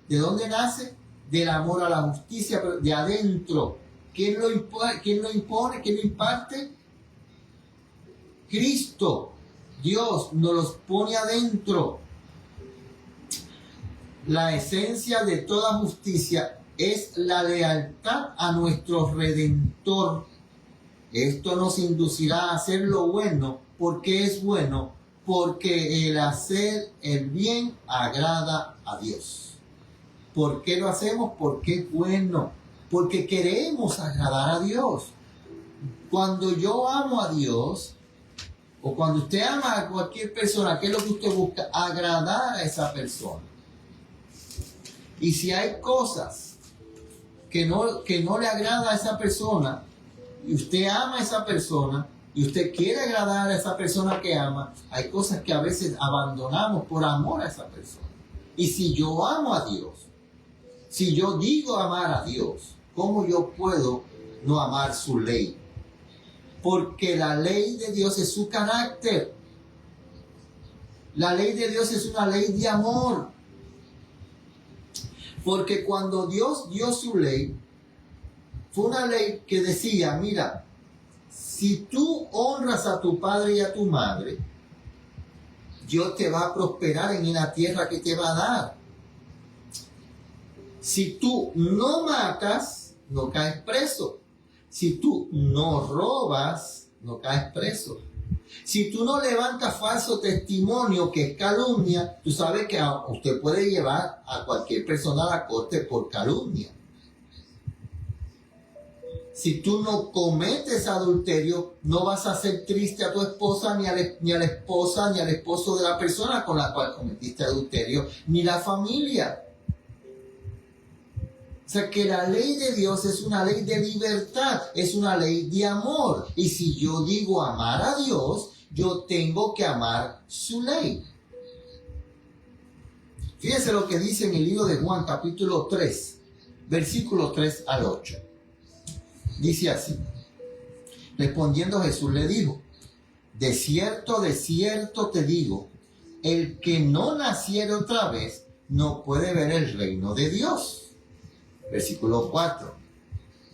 Speaker 3: ¿De dónde nace? Del amor a la justicia, pero de adentro. ¿Quién lo impone? ¿Quién lo imparte? Cristo. Dios nos los pone adentro. La esencia de toda justicia es la lealtad a nuestro Redentor. Esto nos inducirá a hacer lo bueno, porque es bueno, porque el hacer el bien agrada a Dios. ¿Por qué lo hacemos? Porque es bueno, porque queremos agradar a Dios. Cuando yo amo a Dios, o cuando usted ama a cualquier persona, ¿qué es lo que usted busca? Agradar a esa persona. Y si hay cosas que no le agrada a esa persona, y usted ama a esa persona, y usted quiere agradar a esa persona que ama, hay cosas que a veces abandonamos por amor a esa persona. Y si yo amo a Dios, si yo digo amar a Dios, ¿cómo yo puedo no amar su ley? Porque la ley de Dios es su carácter. La ley de Dios es una ley de amor. Porque cuando Dios dio su ley, fue una ley que decía, mira, si tú honras a tu padre y a tu madre, Dios te va a prosperar en la tierra que te va a dar. Si tú no matas, no caes preso. Si tú no robas, no caes preso. Si tú no levantas falso testimonio, que es calumnia, tú sabes que usted puede llevar a cualquier persona a la corte por calumnia. Si tú no cometes adulterio, no vas a hacer triste a tu esposa, ni a la esposa, ni al esposo de la persona con la cual cometiste adulterio, ni la familia. O sea que la ley de Dios es una ley de libertad, es una ley de amor. Y si yo digo amar a Dios, yo tengo que amar su ley. Fíjense lo que dice en el libro de Juan, capítulo 3, versículo 3 al 8. Dice así: respondiendo Jesús le dijo, de cierto te digo, el que no naciere otra vez no puede ver el reino de Dios. Versículo 4.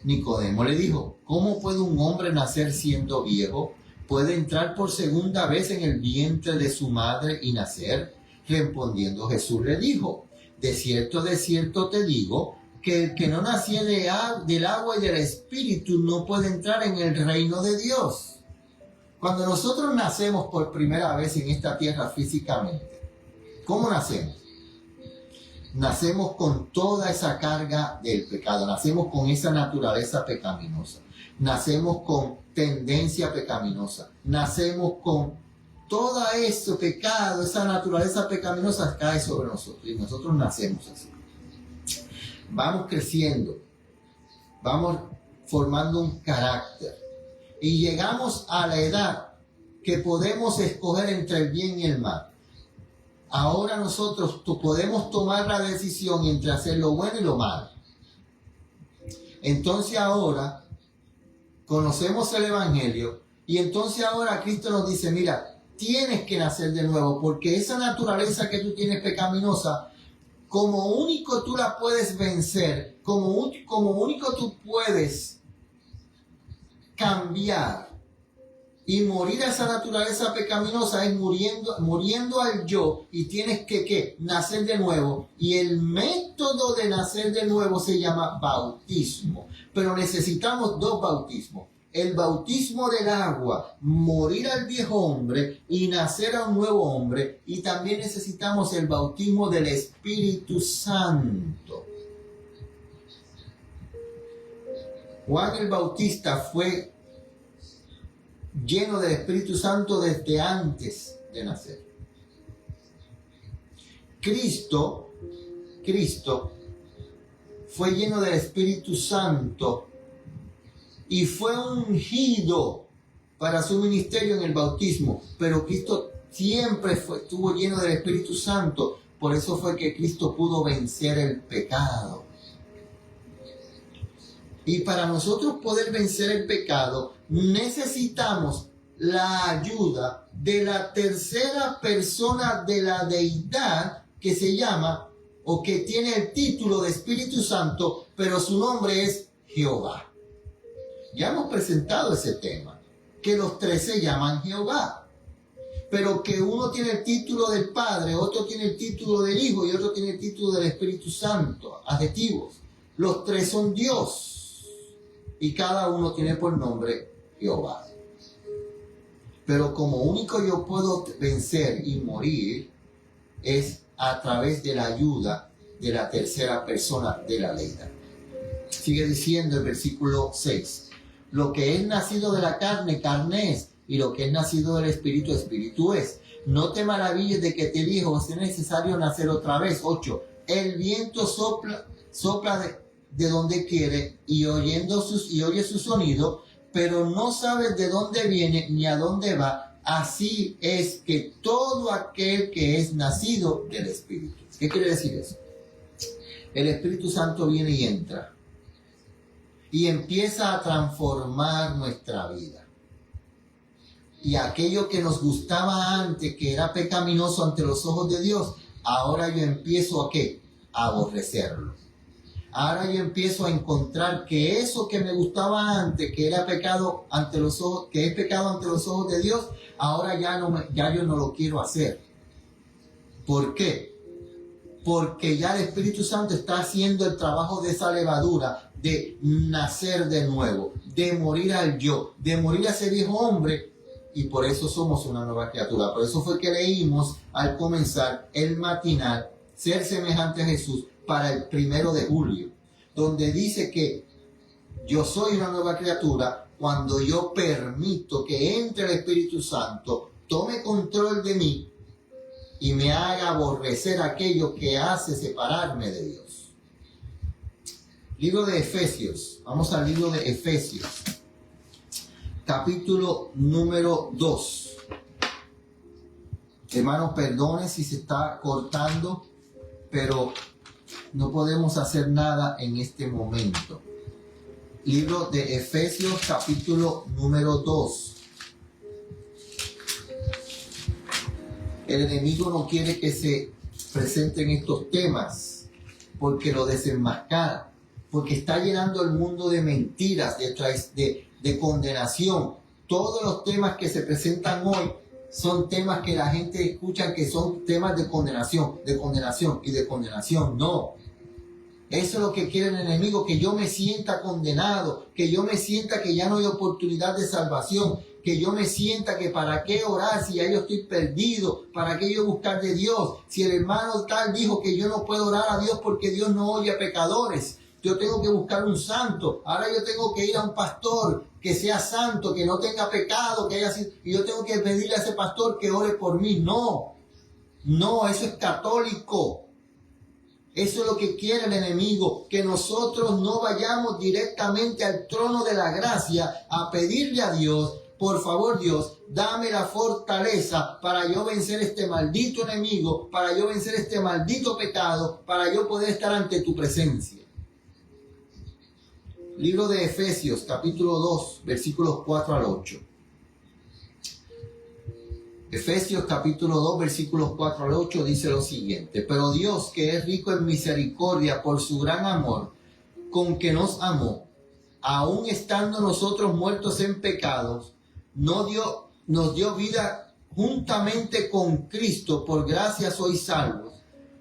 Speaker 3: Nicodemo le dijo, ¿cómo puede un hombre nacer siendo viejo? ¿Puede entrar por segunda vez en el vientre de su madre y nacer? Respondiendo Jesús le dijo, de cierto te digo, que el que no naciere del agua y del espíritu no puede entrar en el reino de Dios. Cuando nosotros nacemos por primera vez en esta tierra físicamente, ¿cómo nacemos? Nacemos con toda esa carga del pecado, nacemos con esa naturaleza pecaminosa, nacemos con tendencia pecaminosa, nacemos con todo ese pecado, esa naturaleza pecaminosa cae sobre nosotros y nosotros nacemos así. Vamos creciendo, vamos formando un carácter y llegamos a la edad que podemos escoger entre el bien y el mal. Ahora nosotros podemos tomar la decisión entre hacer lo bueno y lo malo. Entonces ahora conocemos el Evangelio y entonces ahora Cristo nos dice, mira, tienes que nacer de nuevo porque esa naturaleza que tú tienes pecaminosa, como único tú la puedes vencer, como único tú puedes cambiar y morir a esa naturaleza pecaminosa es muriendo al yo, y tienes que nacer de nuevo. Y el método de nacer de nuevo se llama bautismo. Pero necesitamos dos bautismos. El bautismo del agua, morir al viejo hombre y nacer a un nuevo hombre. Y también necesitamos el bautismo del Espíritu Santo. Juan el Bautista fue lleno del Espíritu Santo desde antes de nacer. Cristo fue lleno del Espíritu Santo y fue ungido para su ministerio en el bautismo, pero Cristo siempre estuvo lleno del Espíritu Santo. Por eso fue que Cristo pudo vencer el pecado. Y para nosotros poder vencer el pecado, necesitamos la ayuda de la tercera persona de la deidad que se llama, o que tiene el título de Espíritu Santo, pero su nombre es Jehová. Ya hemos presentado ese tema, que los tres se llaman Jehová, pero que uno tiene el título del Padre, otro tiene el título del Hijo y otro tiene el título del Espíritu Santo, adjetivos. Los tres son Dios. Y cada uno tiene por nombre Jehová. Pero como único yo puedo vencer y morir es a través de la ayuda de la tercera persona de la deidad. Sigue diciendo el versículo 6. Lo que es nacido de la carne, carne es. Y lo que es nacido del Espíritu, Espíritu es. No te maravilles de que te dijo, es necesario nacer otra vez. 8. El viento sopla de donde quiere y oye su sonido, pero no sabes de dónde viene ni a dónde va. Así es que todo aquel que es nacido del Espíritu. ¿Qué quiere decir eso? El Espíritu Santo viene y entra y empieza a transformar nuestra vida. Y aquello que nos gustaba antes, que era pecaminoso ante los ojos de Dios, ahora yo empiezo ¿a qué? A aborrecerlo. Ahora yo empiezo a encontrar que eso que me gustaba antes, que era pecado ante los ojos, que es pecado ante los ojos de Dios, ahora ya yo no lo quiero hacer. ¿Por qué? Porque ya el Espíritu Santo está haciendo el trabajo de esa levadura, de nacer de nuevo, de morir al yo, de morir a ese viejo hombre, y por eso somos una nueva criatura. Por eso fue que leímos al comenzar el matinal, ser semejante a Jesús, para el 1 de julio, donde dice que yo soy una nueva criatura cuando yo permito que entre el Espíritu Santo, tome control de mí y me haga aborrecer aquello que hace separarme de Dios. Libro de Efesios, vamos al libro de Efesios, capítulo número 2. Hermanos, perdone si se está cortando, pero no podemos hacer nada en este momento. Libro de Efesios, capítulo número 2. El enemigo no quiere que se presenten estos temas porque lo desenmascara, porque está llenando el mundo de mentiras, de condenación. Todos los temas que se presentan hoy son temas que la gente escucha que son temas de condenación y de condenación. No. Eso es lo que quiere el enemigo, que yo me sienta condenado, que yo me sienta que ya no hay oportunidad de salvación, que yo me sienta que para qué orar si ya yo estoy perdido, para qué yo buscar de Dios, si el hermano tal dijo que yo no puedo orar a Dios porque Dios no oye a pecadores, yo tengo que buscar un santo, ahora yo tengo que ir a un pastor que sea santo, que no tenga pecado, que haya sido, y yo tengo que pedirle a ese pastor que ore por mí. No, eso es católico. Eso es lo que quiere el enemigo, que nosotros no vayamos directamente al trono de la gracia a pedirle a Dios, por favor Dios, dame la fortaleza para yo vencer este maldito enemigo, para yo vencer este maldito pecado, para yo poder estar ante tu presencia. Libro de Efesios, capítulo 2, versículos 4 al 8. Efesios capítulo 2 versículos 4 al 8 dice lo siguiente: pero Dios, que es rico en misericordia por su gran amor con que nos amó, aun estando nosotros muertos en pecados, nos dio vida juntamente con Cristo, por gracia sois salvos.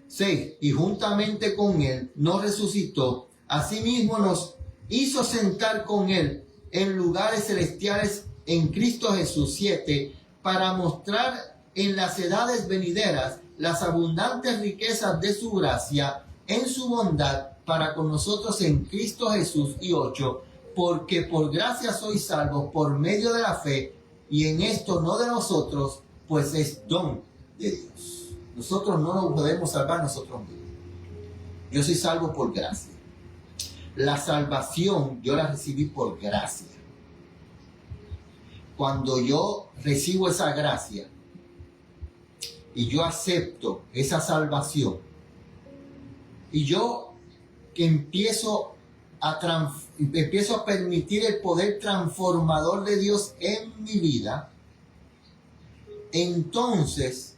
Speaker 3: 6. Y juntamente con Él nos resucitó, asimismo nos hizo sentar con Él en lugares celestiales en Cristo Jesús. 7. Para mostrar en las edades venideras las abundantes riquezas de su gracia en su bondad para con nosotros en Cristo Jesús. Y 8. Porque por gracia sois salvos por medio de la fe, y en esto no de nosotros, pues es don de Dios. Nosotros no nos podemos salvar nosotros mismos. Yo soy salvo por gracia. La salvación yo la recibí por gracia. Cuando yo recibo esa gracia y yo acepto esa salvación y yo que empiezo a permitir el poder transformador de Dios en mi vida, entonces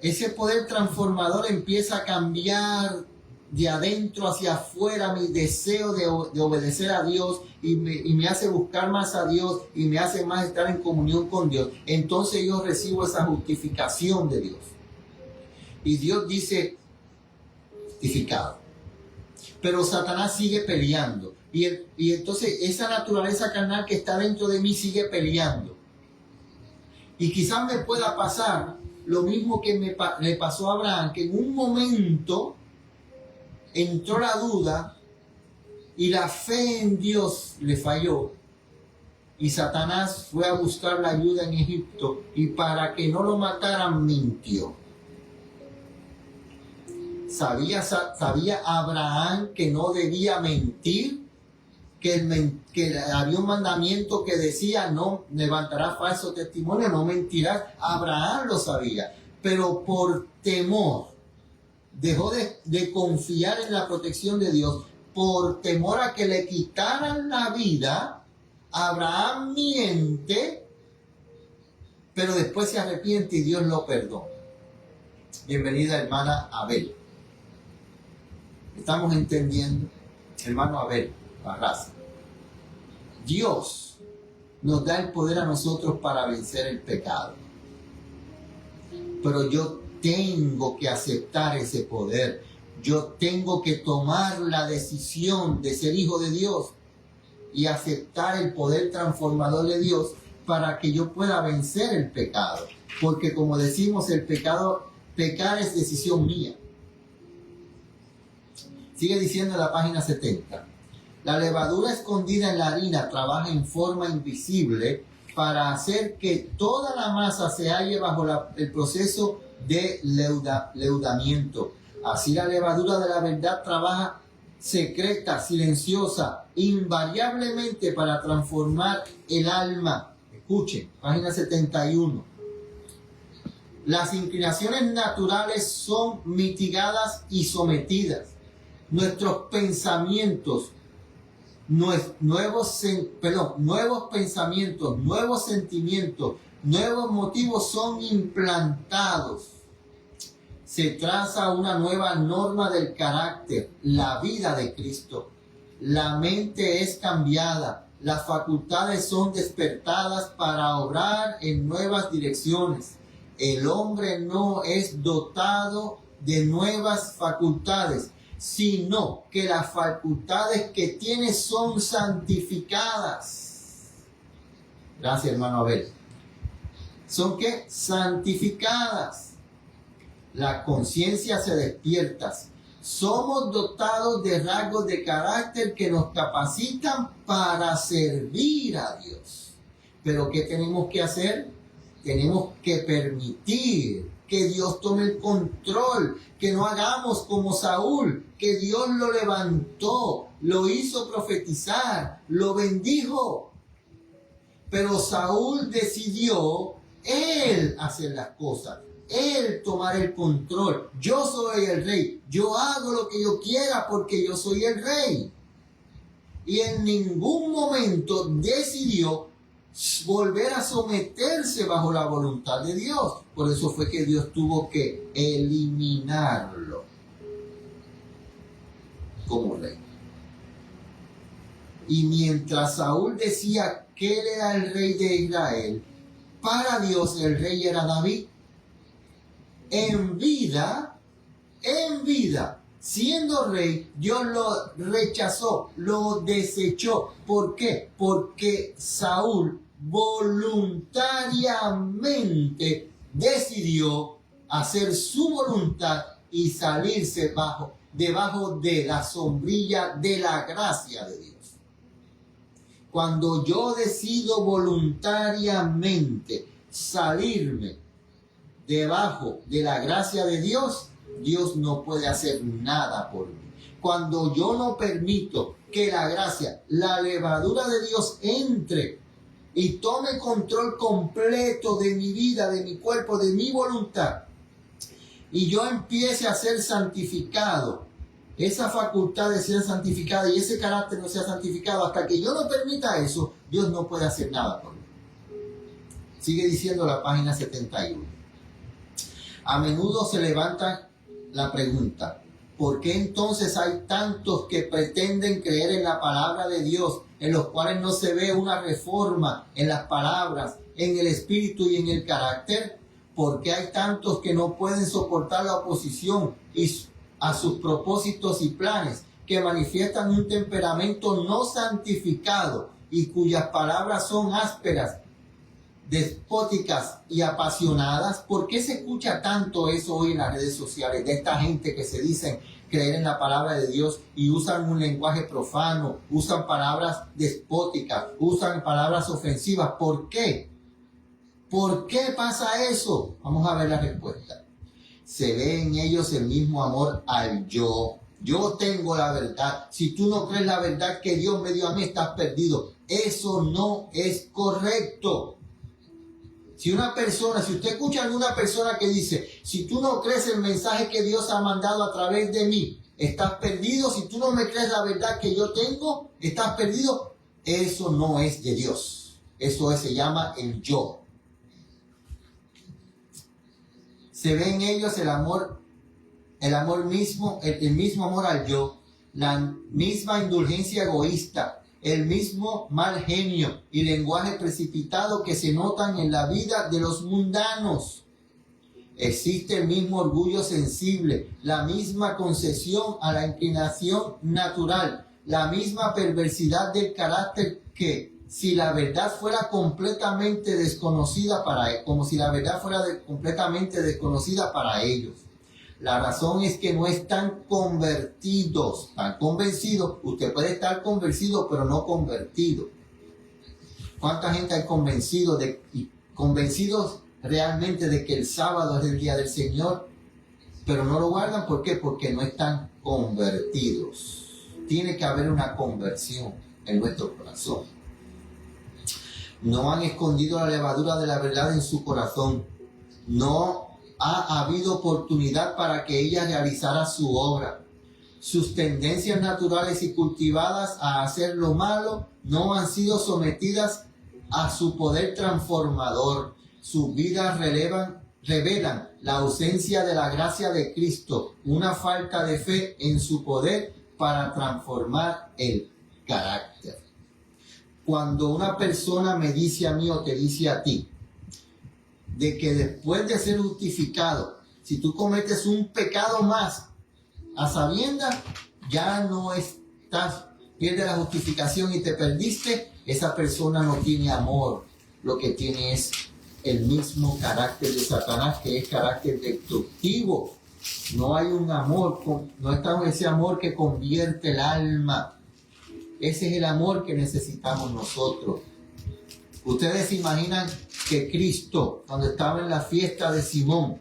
Speaker 3: ese poder transformador empieza a cambiar de adentro hacia afuera mi deseo de obedecer a Dios y me hace buscar más a Dios y me hace más estar en comunión con Dios. Entonces yo recibo esa justificación de Dios. Y Dios dice, justificado. Pero Satanás sigue peleando. Y entonces esa naturaleza carnal que está dentro de mí sigue peleando. Y quizás me pueda pasar lo mismo que le pasó a Abraham, que en un momento entró la duda y la fe en Dios le falló. Y Satanás fue a buscar la ayuda en Egipto y para que no lo mataran mintió. ¿Sabía Abraham que no debía mentir? Que había un mandamiento que decía no levantarás falso testimonio, no mentirás. Abraham lo sabía, pero por temor dejó de confiar en la protección de Dios, por temor a que le quitaran la vida. Abraham miente, pero después se arrepiente y Dios lo perdona. Bienvenida, hermana Abel. ¿Estamos entendiendo? Hermano Abel Barraza. Dios nos da el poder a nosotros para vencer el pecado. Pero yo tengo que aceptar ese poder. Yo tengo que tomar la decisión de ser hijo de Dios y aceptar el poder transformador de Dios para que yo pueda vencer el pecado. Porque como decimos, pecar es decisión mía. Sigue diciendo en la página 70. La levadura escondida en la harina trabaja en forma invisible para hacer que toda la masa se halle bajo el proceso de leudamiento. Así la levadura de la verdad trabaja secreta, silenciosa, invariablemente para transformar el alma. Escuchen, página 71. Las inclinaciones naturales son mitigadas y sometidas. Nuestros pensamientos, nuevos pensamientos, nuevos sentimientos, nuevos motivos son implantados. Se traza una nueva norma del carácter, la vida de Cristo. La mente es cambiada, las facultades son despertadas para obrar en nuevas direcciones. El hombre no es dotado de nuevas facultades, sino que las facultades que tiene son santificadas. Gracias, hermano Abel. ¿Son qué? Santificadas. La conciencia se despierta. Somos dotados de rasgos de carácter que nos capacitan para servir a Dios. Pero ¿qué tenemos que hacer? Tenemos que permitir que Dios tome el control, que no hagamos como Saúl, que Dios lo levantó, lo hizo profetizar, lo bendijo. Pero Saúl decidió él hacer las cosas, él tomar el control. Yo soy el rey, yo hago lo que yo quiera porque yo soy el rey. Y en ningún momento decidió volver a someterse bajo la voluntad de Dios. Por eso fue que Dios tuvo que eliminarlo como rey. Y mientras Saúl decía que él era el rey de Israel, para Dios el rey era David. En vida, siendo rey, Dios lo rechazó, lo desechó. ¿Por qué? Porque Saúl voluntariamente decidió hacer su voluntad y salirse debajo de la sombrilla de la gracia de Dios. Cuando yo decido voluntariamente salirme debajo de la gracia de Dios, Dios no puede hacer nada por mí. Cuando yo no permito que la gracia, la levadura de Dios entre y tome control completo de mi vida, de mi cuerpo, de mi voluntad, y yo empiece a ser santificado, esa facultad de ser santificada y ese carácter no sea santificado, hasta que yo no permita eso, Dios no puede hacer nada por mí. Sigue diciendo la página 71. A menudo se levanta la pregunta, ¿por qué entonces hay tantos que pretenden creer en la palabra de Dios, en los cuales no se ve una reforma en las palabras, en el espíritu y en el carácter? ¿Por qué hay tantos que no pueden soportar la oposición a sus propósitos y planes, que manifiestan un temperamento no santificado y cuyas palabras son ásperas, despóticas y apasionadas? ¿Por qué se escucha tanto eso hoy en las redes sociales de esta gente que se dicen creer en la palabra de Dios y usan un lenguaje profano, usan palabras despóticas, usan palabras ofensivas? ¿Por qué? ¿Por qué pasa eso? Vamos a ver la respuesta. Se ve en ellos el mismo amor al yo. Yo tengo la verdad. Si tú no crees la verdad que Dios me dio a mí, estás perdido. Eso no es correcto. Si usted escucha a alguna persona que dice, si tú no crees el mensaje que Dios ha mandado a través de mí, estás perdido. Si tú no me crees la verdad que yo tengo, estás perdido. Eso no es de Dios. Se llama el yo. Se ve en ellos el amor mismo, el mismo amor al yo, la misma indulgencia egoísta, el mismo mal genio y lenguaje precipitado que se notan en la vida de los mundanos. Existe el mismo orgullo sensible, la misma concesión a la inclinación natural, la misma perversidad del carácter que, si la verdad fuera completamente desconocida completamente desconocida para ellos. La razón es que no están convertidos, están convencidos. Usted puede estar convencido, pero no convertido. ¿Cuánta gente hay convencidos realmente de que el sábado es el día del Señor, pero no lo guardan? ¿Por qué? Porque no están convertidos. Tiene que haber una conversión en nuestro corazón. No han escondido la levadura de la verdad en su corazón. No ha habido oportunidad para que ella realizara su obra. Sus tendencias naturales y cultivadas a hacer lo malo no han sido sometidas a su poder transformador. Sus vidas revelan la ausencia de la gracia de Cristo, una falta de fe en su poder para transformar el carácter. Cuando una persona me dice a mí o te dice a ti de que después de ser justificado, si tú cometes un pecado más a sabiendas, ya no estás, pierdes la justificación y te perdiste, esa persona no tiene amor lo que tiene es el mismo carácter de Satanás, que es carácter destructivo. No hay un amor, no está ese amor que convierte el alma. Ese es el amor que necesitamos nosotros. Ustedes se imaginan que Cristo, cuando estaba en la fiesta de Simón,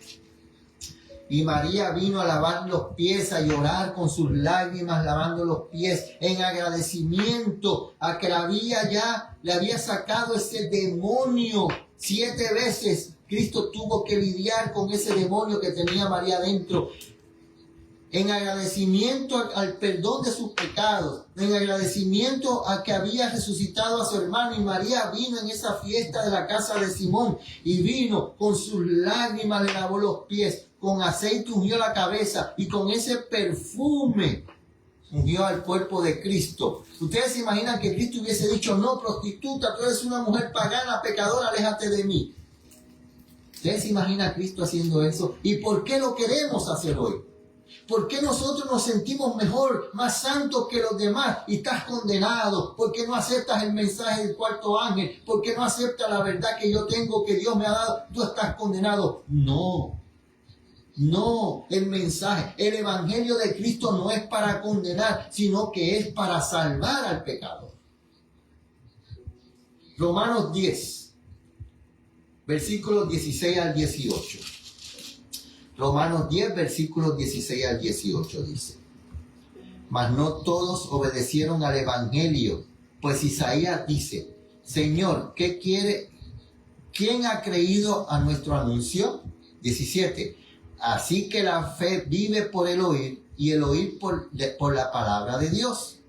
Speaker 3: y María vino a lavar los pies, a llorar con sus lágrimas, lavando los pies, en agradecimiento a que le había sacado ese demonio 7 veces. Cristo tuvo que lidiar con ese demonio que tenía María dentro. En agradecimiento al perdón de sus pecados, en agradecimiento a que había resucitado a su hermano, y María vino en esa fiesta de la casa de Simón, y vino con sus lágrimas, le lavó los pies, con aceite ungió la cabeza, y con ese perfume ungió al cuerpo de Cristo. Ustedes se imaginan que Cristo hubiese dicho: no, prostituta, tú eres una mujer pagana, pecadora, aléjate de mí. ¿Ustedes se imaginan a Cristo haciendo eso? ¿Y por qué lo queremos hacer hoy? ¿Por qué nosotros nos sentimos mejor, más santos que los demás, y estás condenado? ¿Por qué no aceptas el mensaje del cuarto ángel? ¿Por qué no aceptas la verdad que yo tengo, que Dios me ha dado? Tú estás condenado. No, el mensaje, el evangelio de Cristo no es para condenar, sino que es para salvar al pecador. Romanos 10, versículos 16 al 18. Romanos 10, versículos 16 al 18 dice: mas no todos obedecieron al evangelio, pues Isaías dice: Señor, ¿qué quiere? ¿Quién ha creído a nuestro anuncio? 17. Así que la fe vive por el oír, y el oír por la palabra de Dios.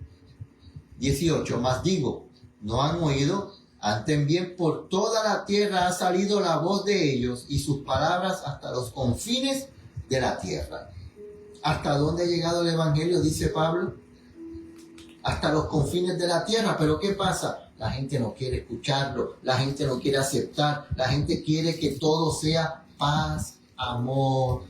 Speaker 3: 18. Mas digo, ¿no han oído? Antes bien, por toda la tierra ha salido la voz de ellos, y sus palabras hasta los confines de la tierra. ¿Hasta dónde ha llegado el evangelio? Dice Pablo. Hasta los confines de la tierra. Pero ¿qué pasa? La gente no quiere escucharlo, la gente no quiere aceptar, la gente quiere que todo sea paz, amor.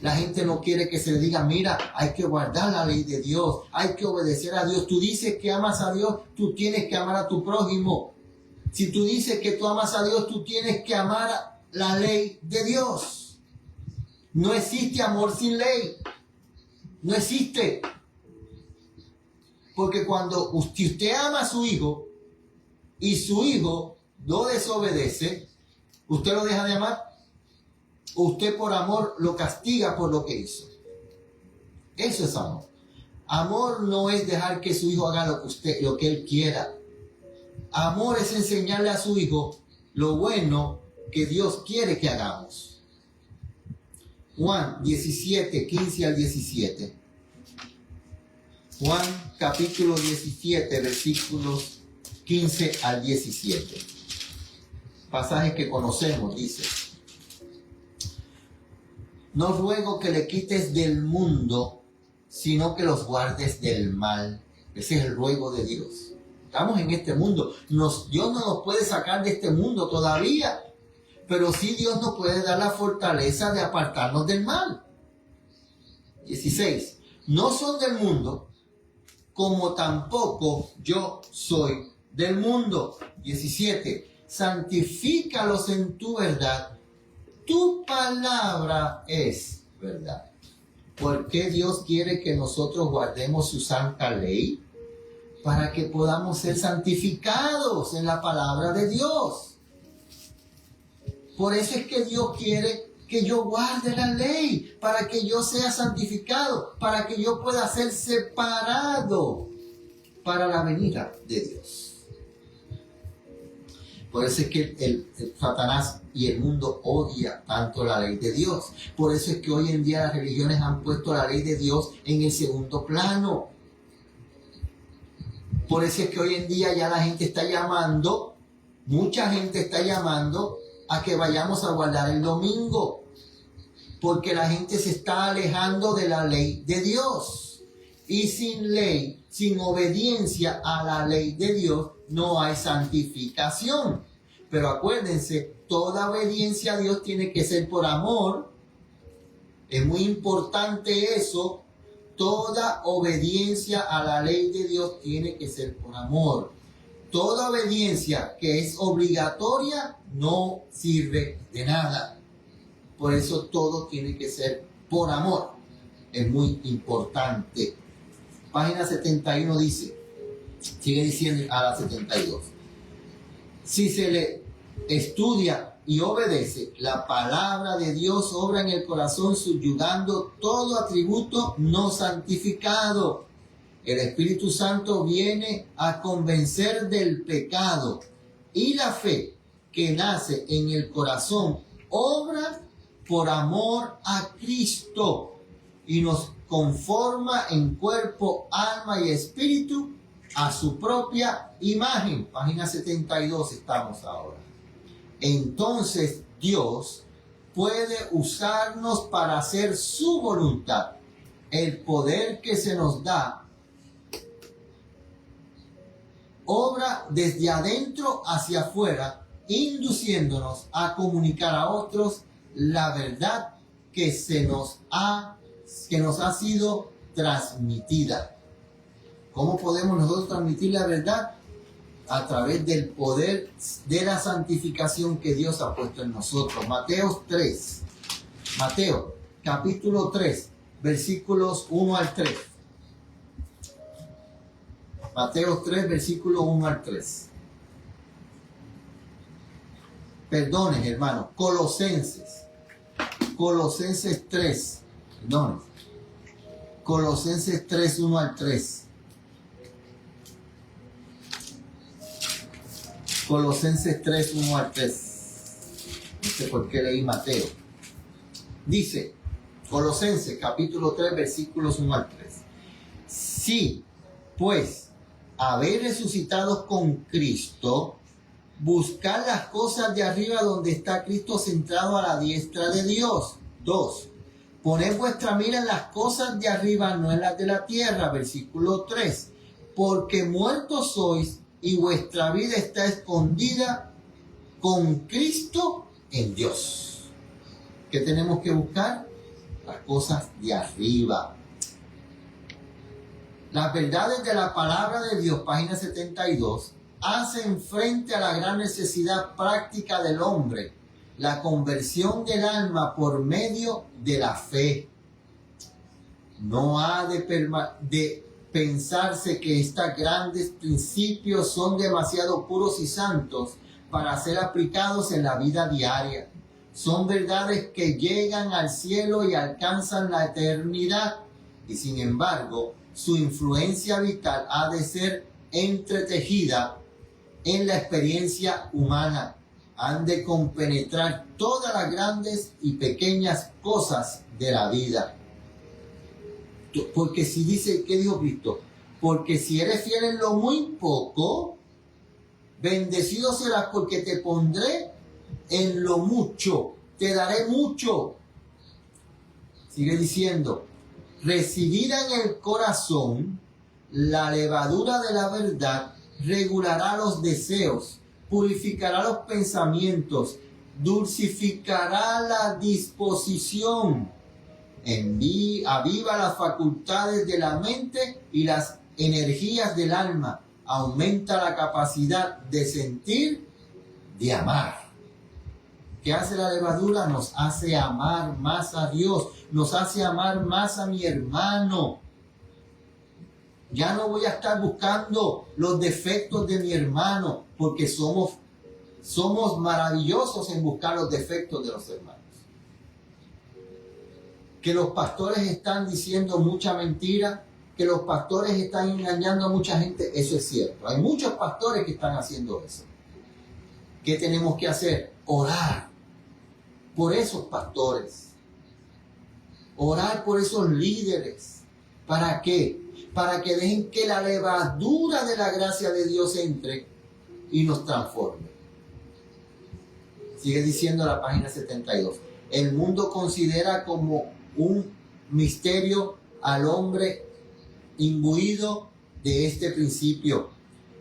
Speaker 3: La gente no quiere que se le diga: mira, hay que guardar la ley de Dios, hay que obedecer a Dios. Tú dices que amas a Dios, tú tienes que amar a tu prójimo. Si tú dices que tú amas a Dios, tú tienes que amar la ley de Dios. No existe amor sin ley. No existe. Porque cuando usted ama a su hijo y su hijo no desobedece, ¿usted lo deja de amar? Usted por amor lo castiga por lo que hizo. Eso es amor. Amor no es dejar que su hijo haga lo que él quiera. Amor es enseñarle a su hijo lo bueno que Dios quiere que hagamos. Juan 17, 15 al 17. Juan capítulo 17, versículos 15 al 17. Pasaje que conocemos, dice: no ruego que le quites del mundo, sino que los guardes del mal. Ese es el ruego de Dios. Estamos en este mundo. Dios no nos puede sacar de este mundo todavía, pero sí Dios nos puede dar la fortaleza de apartarnos del mal. 16. No son del mundo, como tampoco yo soy del mundo. 17. Santifícalos en tu verdad. Tu palabra es verdad. ¿Por qué Dios quiere que nosotros guardemos su santa ley? Para que podamos ser santificados en la palabra de Dios. Por eso es que Dios quiere que yo guarde la ley, para que yo sea santificado, para que yo pueda ser separado para la venida de Dios. Por eso es que el Satanás y el mundo odia tanto la ley de Dios. Por eso es que hoy en día las religiones han puesto la ley de Dios en el segundo plano. Por eso es que hoy en día ya la gente está llamando, mucha gente está llamando a que vayamos a guardar el domingo. Porque la gente se está alejando de la ley de Dios. Y sin ley, sin obediencia a la ley de Dios, no hay santificación. Pero acuérdense, toda obediencia a Dios tiene que ser por amor. Es muy importante eso. Toda obediencia a la ley de Dios tiene que ser por amor. Toda obediencia que es obligatoria no sirve de nada. Por eso todo tiene que ser por amor. Es muy importante. Página 71 dice, sigue diciendo a la 72. Si se le estudia y obedece, la palabra de Dios obra en el corazón subyugando todo atributo no santificado. El Espíritu Santo viene a convencer del pecado y la fe que nace en el corazón obra por amor a Cristo y nos conforma en cuerpo, alma y espíritu a su propia imagen. Página 72 estamos ahora. Entonces Dios puede usarnos para hacer su voluntad. El poder que se nos da obra desde adentro hacia afuera, induciéndonos a comunicar a otros la verdad que nos ha sido transmitida. ¿Cómo podemos nosotros transmitir la verdad? A través del poder de la santificación que Dios ha puesto en nosotros. Mateo capítulo 3, versículos 1 al 3. Mateo 3, versículo 1 al 3. Perdonen, hermanos. Colosenses 3. Perdón. Colosenses 3, 1 al 3. Colosenses 3, 1 al 3. No sé por qué leí Mateo. Dice, Colosenses capítulo 3, versículos 1 al 3. Sí, pues, habéis resucitado con Cristo, buscad las cosas de arriba donde está Cristo sentado a la diestra de Dios. 2. Poned vuestra mira en las cosas de arriba, no en las de la tierra. Versículo 3. Porque muertos sois y vuestra vida está escondida con Cristo en Dios. ¿Qué tenemos que buscar? Las cosas de arriba. Las verdades de la palabra de Dios, página 72, hacen frente a la gran necesidad práctica del hombre, la conversión del alma por medio de la fe. No ha de pensarse que estos grandes principios son demasiado puros y santos para ser aplicados en la vida diaria. Son verdades que llegan al cielo y alcanzan la eternidad, y sin embargo, su influencia vital ha de ser entretejida en la experiencia humana. Han de compenetrar todas las grandes y pequeñas cosas de la vida. Porque si dice, ¿qué dijo Cristo? Porque si eres fiel en lo muy poco, bendecido serás porque te pondré en lo mucho, te daré mucho. Sigue diciendo, recibida en el corazón, la levadura de la verdad regulará los deseos, purificará los pensamientos, dulcificará la disposición, aviva las facultades de la mente y las energías del alma, aumenta la capacidad de sentir, de amar. ¿Qué hace la levadura? Nos hace amar más a Dios, nos hace amar más a mi hermano. Ya no voy a estar buscando los defectos de mi hermano, porque somos maravillosos en buscar los defectos de los hermanos. Que los pastores están diciendo mucha mentira, que los pastores están engañando a mucha gente, eso es cierto. Hay muchos pastores que están haciendo eso. ¿Qué tenemos que hacer? Orar por esos pastores. Orar por esos líderes. ¿Para qué? Para que dejen que la levadura de la gracia de Dios entre y nos transforme. Sigue diciendo la página 72. El mundo considera como un misterio al hombre imbuido de este principio.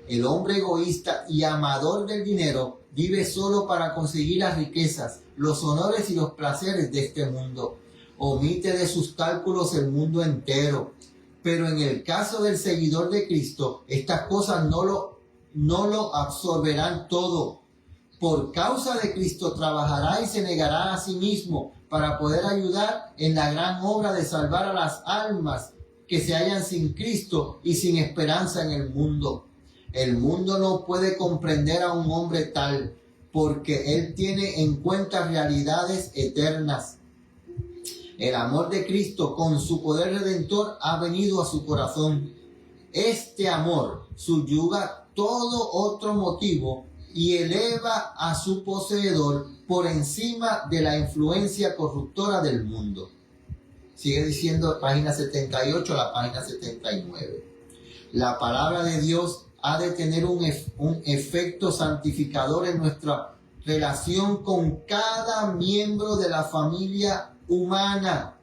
Speaker 3: El hombre egoísta y amador del dinero vive solo para conseguir las riquezas, los honores y los placeres de este mundo. Omite de sus cálculos el mundo entero. Pero en el caso del seguidor de Cristo, estas cosas no no lo absorberán todo. Por causa de Cristo trabajará y se negará a sí mismo para poder ayudar en la gran obra de salvar a las almas que se hallan sin Cristo y sin esperanza en el mundo. El mundo no puede comprender a un hombre tal, porque él tiene en cuenta realidades eternas. El amor de Cristo con su poder redentor ha venido a su corazón. Este amor subyuga todo otro motivo y eleva a su poseedor por encima de la influencia corruptora del mundo. Sigue diciendo página 78 a la página 79. La palabra de Dios ha de tener un efecto santificador en nuestra relación con cada miembro de la familia humana.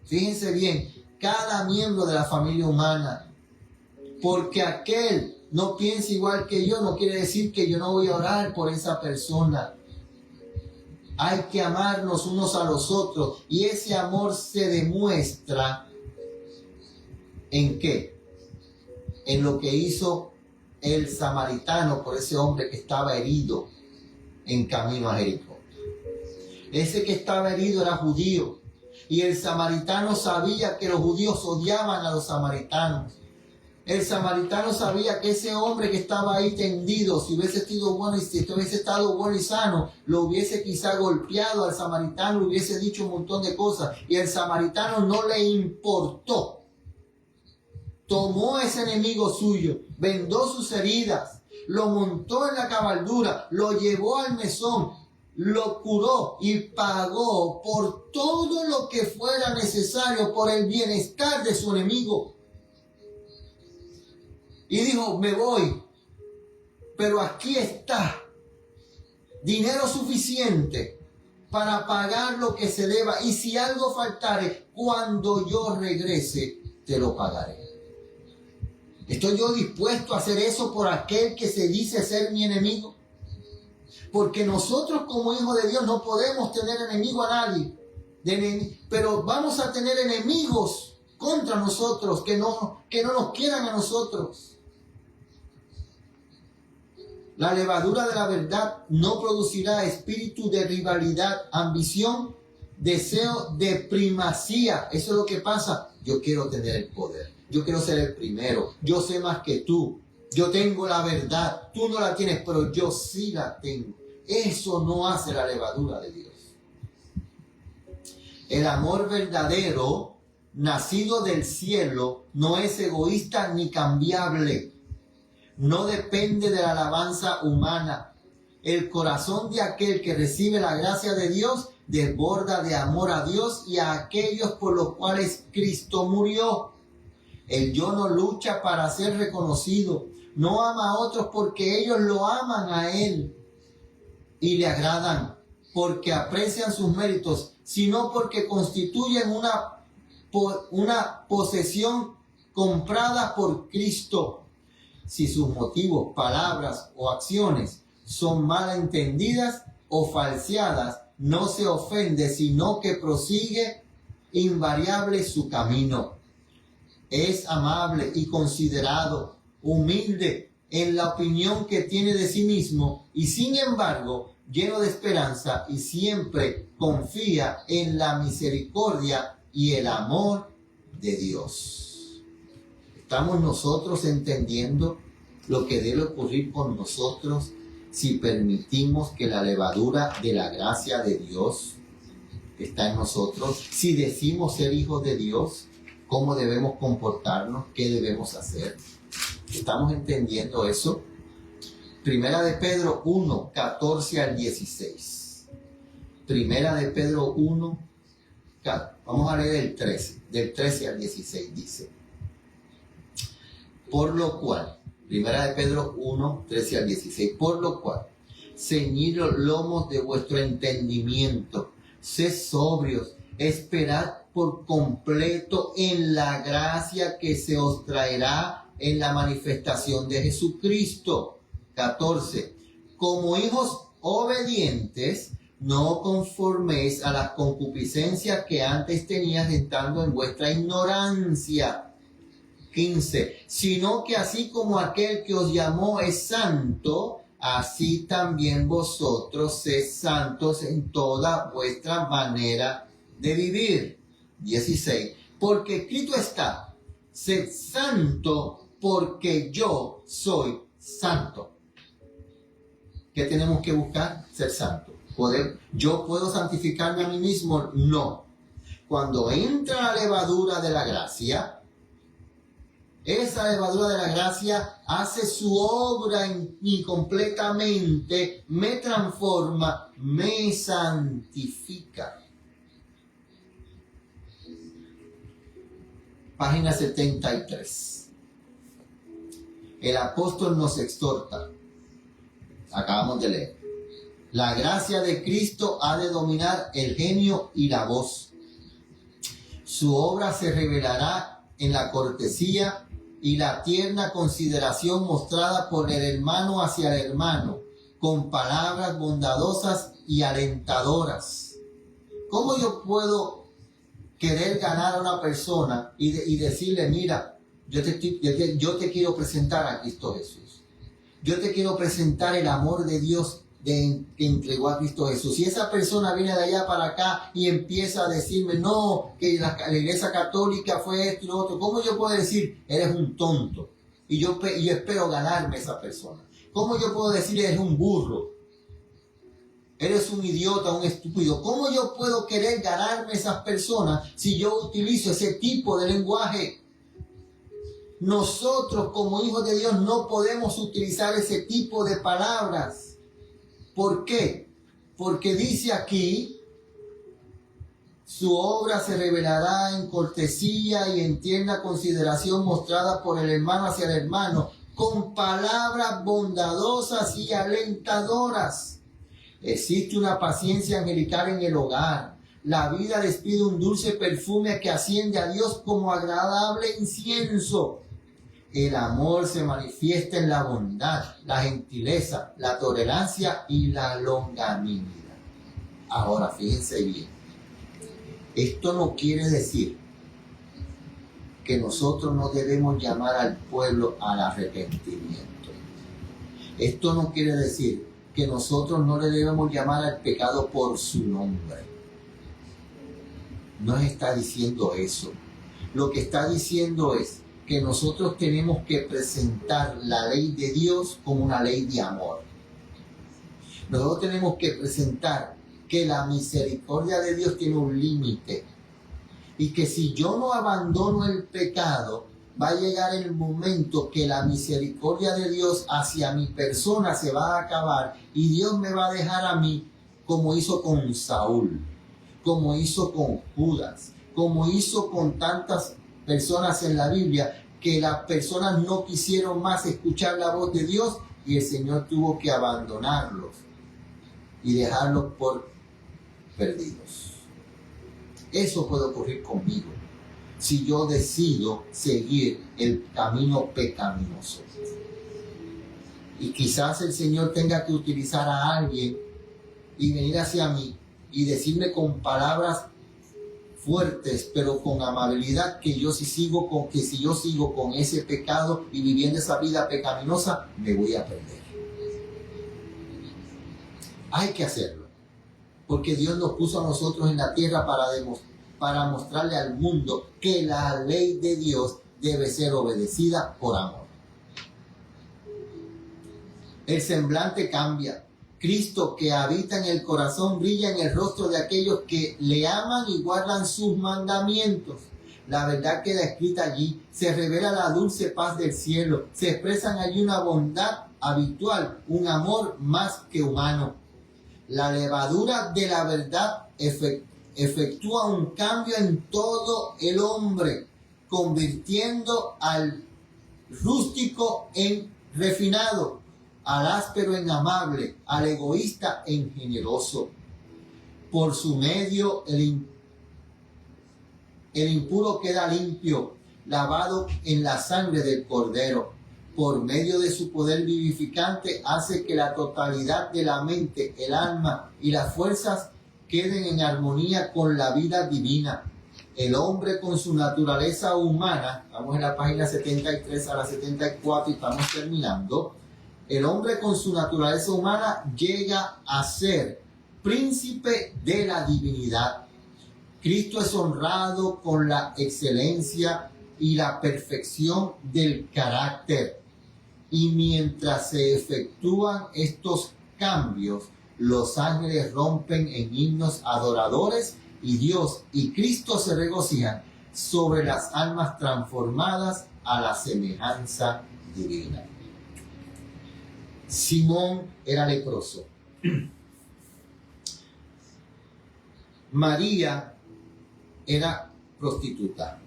Speaker 3: Fíjense bien, cada miembro de la familia humana. Porque aquel no piensa igual que yo no quiere decir que yo no voy a orar por esa persona. Hay que amarnos unos a los otros, y ese amor se demuestra ¿en qué? En lo que hizo el samaritano por ese hombre que estaba herido en camino a Jericó. Ese que estaba herido era judío, y el samaritano sabía que los judíos odiaban a los samaritanos. El samaritano sabía que ese hombre que estaba ahí tendido, si hubiese sido bueno y si hubiese estado bueno y sano, lo hubiese quizá golpeado al samaritano, le hubiese dicho un montón de cosas, y el samaritano no le importó. Tomó ese enemigo suyo, vendó sus heridas, lo montó en la cabaldura, lo llevó al mesón, lo curó y pagó por todo lo que fuera necesario por el bienestar de su enemigo. Y dijo, me voy, pero aquí está dinero suficiente para pagar lo que se deba. Y si algo faltare, cuando yo regrese, te lo pagaré. ¿Estoy yo dispuesto a hacer eso por aquel que se dice ser mi enemigo? Porque nosotros como hijos de Dios no podemos tener enemigo a nadie. Pero vamos a tener enemigos contra nosotros que no nos quieran a nosotros. La levadura de la verdad no producirá espíritu de rivalidad, ambición, deseo de primacía. Eso es lo que pasa. Yo quiero tener el poder. Yo quiero ser el primero. Yo sé más que tú. Yo tengo la verdad. Tú no la tienes, pero yo sí la tengo. Eso no hace la levadura de Dios. El amor verdadero, nacido del cielo, no es egoísta ni cambiable. No depende de la alabanza humana. El corazón de aquel que recibe la gracia de Dios desborda de amor a Dios y a aquellos por los cuales Cristo murió. El yo no lucha para ser reconocido. No ama a otros porque ellos lo aman a Él y le agradan, porque aprecian sus méritos, sino porque constituyen una posesión comprada por Cristo. Si sus motivos, palabras o acciones son mal entendidas o falseadas, no se ofende, sino que prosigue invariable su camino. Es amable y considerado, humilde en la opinión que tiene de sí mismo y sin embargo lleno de esperanza y siempre confía en la misericordia y el amor de Dios. ¿Estamos nosotros entendiendo lo que debe ocurrir con nosotros si permitimos que la levadura de la gracia de Dios está en nosotros? Si decimos ser hijos de Dios, ¿cómo debemos comportarnos? ¿Qué debemos hacer? ¿Estamos entendiendo eso? Primera de Pedro 1, 14 al 16. Primera de Pedro 1, vamos a leer del 13 al 16, dice. Por lo cual, Primera de Pedro 1, 13 al 16, por lo cual, ceñid los lomos de vuestro entendimiento, sed sobrios, esperad por completo en la gracia que se os traerá en la manifestación de Jesucristo. 14. Como hijos obedientes, no conforméis a las concupiscencias que antes tenías estando en vuestra ignorancia, 15. Sino que así como aquel que os llamó es santo, así también vosotros sed santos en toda vuestra manera de vivir. 16. Porque escrito está, sed santo porque yo soy santo. ¿Qué tenemos que buscar? Ser santo. ¿Yo puedo santificarme a mí mismo? No. Cuando entra la levadura de la gracia, esa levadura de la gracia hace su obra en mí completamente, me transforma, me santifica. Página 73. El apóstol nos exhorta. Acabamos de leer. La gracia de Cristo ha de dominar el genio y la voz. Su obra se revelará en la cortesía y la tierna consideración mostrada por el hermano hacia el hermano, con palabras bondadosas y alentadoras. ¿Cómo yo puedo querer ganar a una persona y decirle, mira, yo te quiero presentar a Cristo Jesús? Yo te quiero presentar el amor de Dios que entregó a Cristo Jesús. Y esa persona viene de allá para acá y empieza a decirme, no, que la iglesia católica fue esto y lo otro. ¿Cómo yo puedo decir, eres un tonto? Y yo espero ganarme a esa persona. ¿Cómo yo puedo decir, eres un burro? Eres un idiota, un estúpido. ¿Cómo yo puedo querer ganarme a esas personas si yo utilizo ese tipo de lenguaje? Nosotros como hijos de Dios no podemos utilizar ese tipo de palabras. ¿Por qué? Porque dice aquí, su obra se revelará en cortesía y en tierna consideración mostrada por el hermano hacia el hermano, con palabras bondadosas y alentadoras. Existe una paciencia angelical en el hogar. La vida despide un dulce perfume que asciende a Dios como agradable incienso. El amor se manifiesta en la bondad, la gentileza, la tolerancia y la longanimidad. Ahora, fíjense bien. Esto no quiere decir que nosotros no debemos llamar al pueblo al arrepentimiento. Esto no quiere decir que nosotros no le debemos llamar al pecado por su nombre. No está diciendo eso. Lo que está diciendo es que nosotros tenemos que presentar la ley de Dios como una ley de amor. Nosotros tenemos que presentar que la misericordia de Dios tiene un límite y que si yo no abandono el pecado, va a llegar el momento que la misericordia de Dios hacia mi persona se va a acabar y Dios me va a dejar a mí como hizo con Saúl, como hizo con Judas, como hizo con tantas personas en la Biblia, que las personas no quisieron más escuchar la voz de Dios y el Señor tuvo que abandonarlos y dejarlos por perdidos. Eso puede ocurrir conmigo si yo decido seguir el camino pecaminoso. Y quizás el Señor tenga que utilizar a alguien y venir hacia mí y decirme con palabras fuertes, pero con amabilidad, que si yo sigo con ese pecado y viviendo esa vida pecaminosa, me voy a perder. Hay que hacerlo, porque Dios nos puso a nosotros en la tierra para mostrarle al mundo que la ley de Dios debe ser obedecida por amor. El semblante cambia. Cristo que habita en el corazón brilla en el rostro de aquellos que le aman y guardan sus mandamientos. La verdad queda escrita allí, se revela la dulce paz del cielo, se expresan allí una bondad habitual, un amor más que humano. La levadura de la verdad efectúa un cambio en todo el hombre, convirtiendo al rústico en refinado, al áspero en amable, al egoísta en generoso. Por su medio el impuro queda limpio, lavado en la sangre del Cordero. Por medio de su poder vivificante hace que la totalidad de la mente, el alma y las fuerzas queden en armonía con la vida divina. el hombre con su naturaleza humana, vamos en la página 73 a la 74 y estamos terminando, el hombre con su naturaleza humana llega a ser príncipe de la divinidad. Cristo es honrado con la excelencia y la perfección del carácter. Y mientras se efectúan estos cambios, los ángeles rompen en himnos adoradores y Dios y Cristo se regocijan sobre las almas transformadas a la semejanza divina. Simón era leproso. María era prostituta.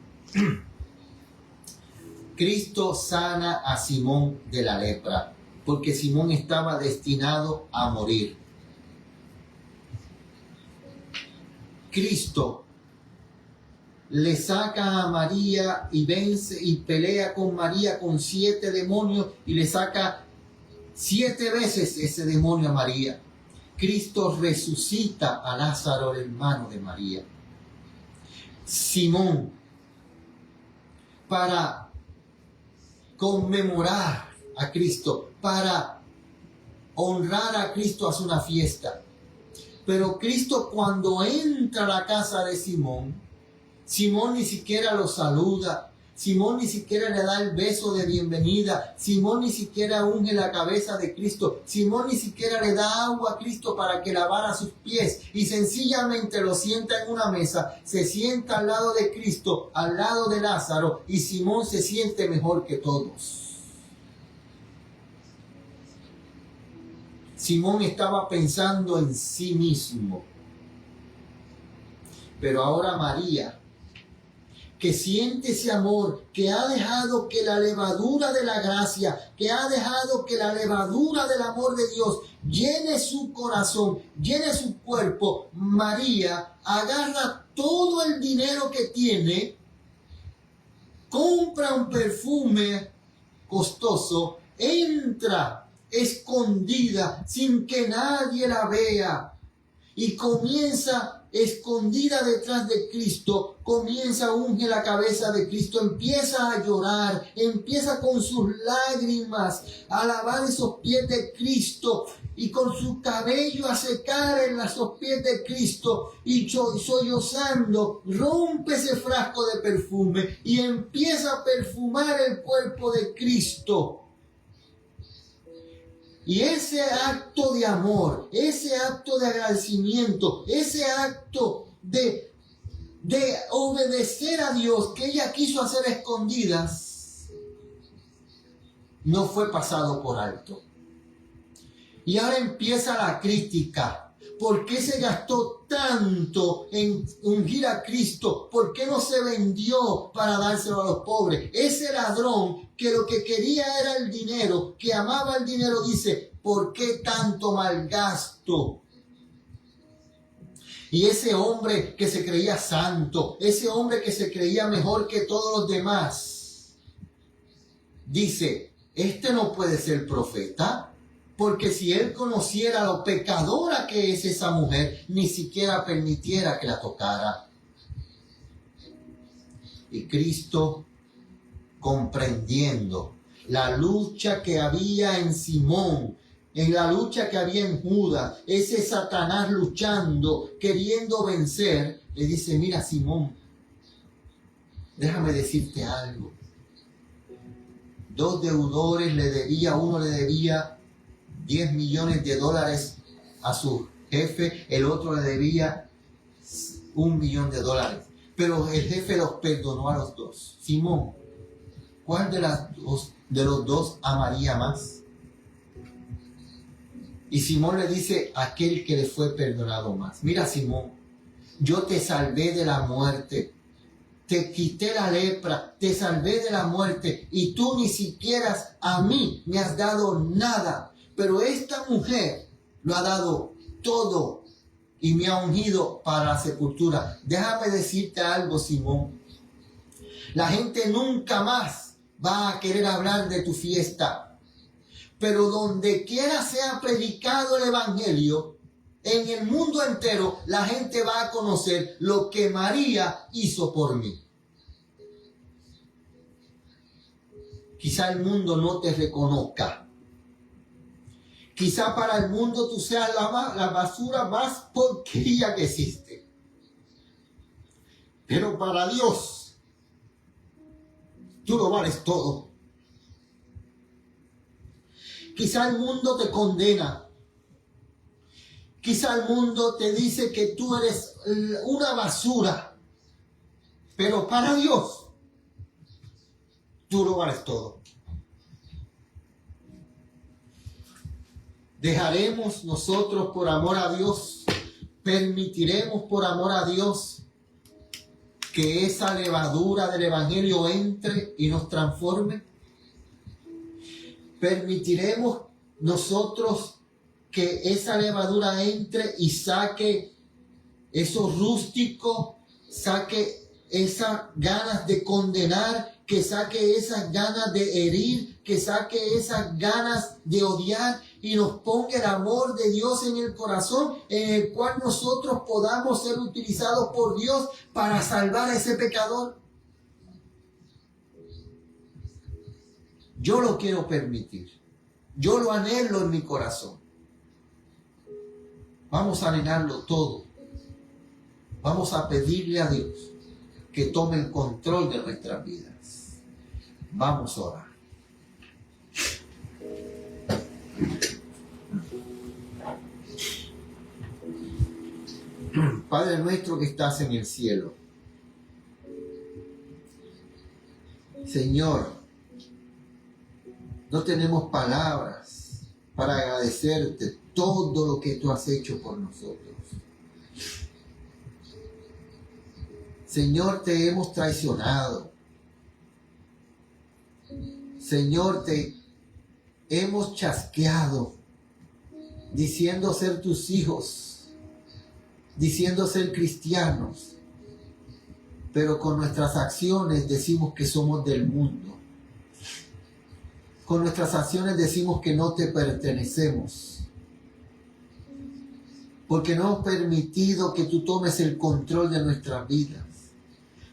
Speaker 3: Cristo sana a Simón de la lepra, porque Simón estaba destinado a morir. Cristo le saca a María y vence y pelea con María con 7 demonios y le saca 7 veces ese demonio a María. Cristo resucita a Lázaro, el hermano de María. Simón, para conmemorar a Cristo, para honrar a Cristo, hace una fiesta. Pero Cristo, cuando entra a la casa de Simón, Simón ni siquiera lo saluda. Simón ni siquiera le da el beso de bienvenida. Simón ni siquiera unge la cabeza de Cristo. Simón ni siquiera le da agua a Cristo para que lavara sus pies. Y sencillamente lo sienta en una mesa. Se sienta al lado de Cristo, al lado de Lázaro. Y Simón se siente mejor que todos. Simón estaba pensando en sí mismo. Pero ahora María, que siente ese amor, que ha dejado que la levadura de la gracia, que ha dejado que la levadura del amor de Dios llene su corazón, llene su cuerpo, María agarra todo el dinero que tiene, compra un perfume costoso, entra escondida sin que nadie la vea y comienza escondida detrás de Cristo, comienza a ungir la cabeza de Cristo, empieza a llorar, empieza con sus lágrimas a lavar esos pies de Cristo y con su cabello a secar en esos pies de Cristo y sollozando rompe ese frasco de perfume y empieza a perfumar el cuerpo de Cristo. Y ese acto de amor, ese acto de agradecimiento, ese acto de obedecer a Dios que ella quiso hacer escondidas, no fue pasado por alto. Y ahora empieza la crítica. ¿Por qué se gastó tanto en ungir a Cristo? ¿Por qué no se vendió para dárselo a los pobres? Ese ladrón que lo que quería era el dinero, que amaba el dinero, dice, ¿por qué tanto malgasto? Y ese hombre que se creía santo, ese hombre que se creía mejor que todos los demás, dice, este no puede ser profeta. Porque si él conociera lo pecadora que es esa mujer, ni siquiera permitiera que la tocara. Y Cristo, comprendiendo la lucha que había en Simón, en la lucha que había en Judas, ese Satanás luchando, queriendo vencer, le dice, mira Simón, déjame decirte algo. 2 deudores le debía, uno le debía $10 millones a su jefe, el otro le debía $1 millón. Pero el jefe los perdonó a los dos. Simón, ¿cuál de los dos amaría más? Y Simón le dice, aquel que le fue perdonado más. Mira Simón, yo te salvé de la muerte, te quité la lepra, te salvé de la muerte y tú ni siquiera a mí me has dado nada. Pero esta mujer lo ha dado todo y me ha ungido para la sepultura. Déjame decirte algo, Simón. La gente nunca más va a querer hablar de tu fiesta. Pero donde quiera sea predicado el evangelio, En el mundo entero la gente va a conocer lo que María hizo por mí. Quizá el mundo no te reconozca. Quizá para el mundo tú seas la basura más porquería que existe. Pero para Dios, tú lo vales todo. Quizá el mundo te condena. Quizá el mundo te dice que tú eres una basura. Pero para Dios, tú lo vales todo. Dejaremos nosotros por amor a Dios, permitiremos por amor a Dios que esa levadura del Evangelio entre y nos transforme. Permitiremos nosotros que esa levadura entre y saque eso rústico, saque esas ganas de condenar, que saque esas ganas de herir, que saque esas ganas de odiar y nos ponga el amor de Dios en el corazón, en el cual nosotros podamos ser utilizados por Dios para salvar a ese pecador. Yo lo quiero permitir. Yo lo anhelo en mi corazón. Vamos a anhelarlo todo. Vamos a pedirle a Dios que tome el control de nuestras vidas. Vamos a orar. Padre nuestro que estás en el cielo. Señor, no tenemos palabras para agradecerte todo lo que tú has hecho por nosotros. Señor, te hemos traicionado. Señor, te hemos chasqueado, diciendo ser tus hijos, diciendo ser cristianos, pero con nuestras acciones decimos que somos del mundo. Con nuestras acciones decimos que no te pertenecemos, porque no hemos permitido que tú tomes el control de nuestras vidas,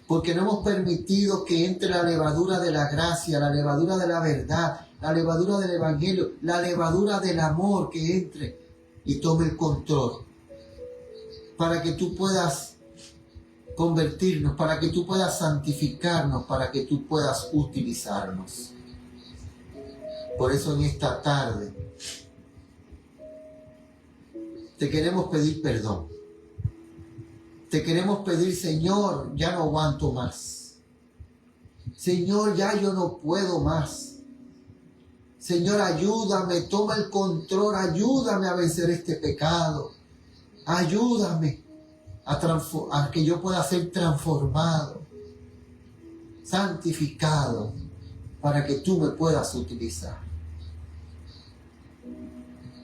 Speaker 3: porque no hemos permitido que entre la levadura de la gracia, la levadura de la verdad, la levadura del Evangelio, la levadura del amor, que entre y tome el control, para que tú puedas convertirnos, para que tú puedas santificarnos, para que tú puedas utilizarnos. Por eso en esta tarde te queremos pedir perdón. Te queremos pedir, Señor, ya no aguanto más. Señor, ya yo no puedo más. Señor, ayúdame, toma el control, ayúdame a vencer este pecado. Ayúdame a que yo pueda ser transformado, santificado, para que tú me puedas utilizar.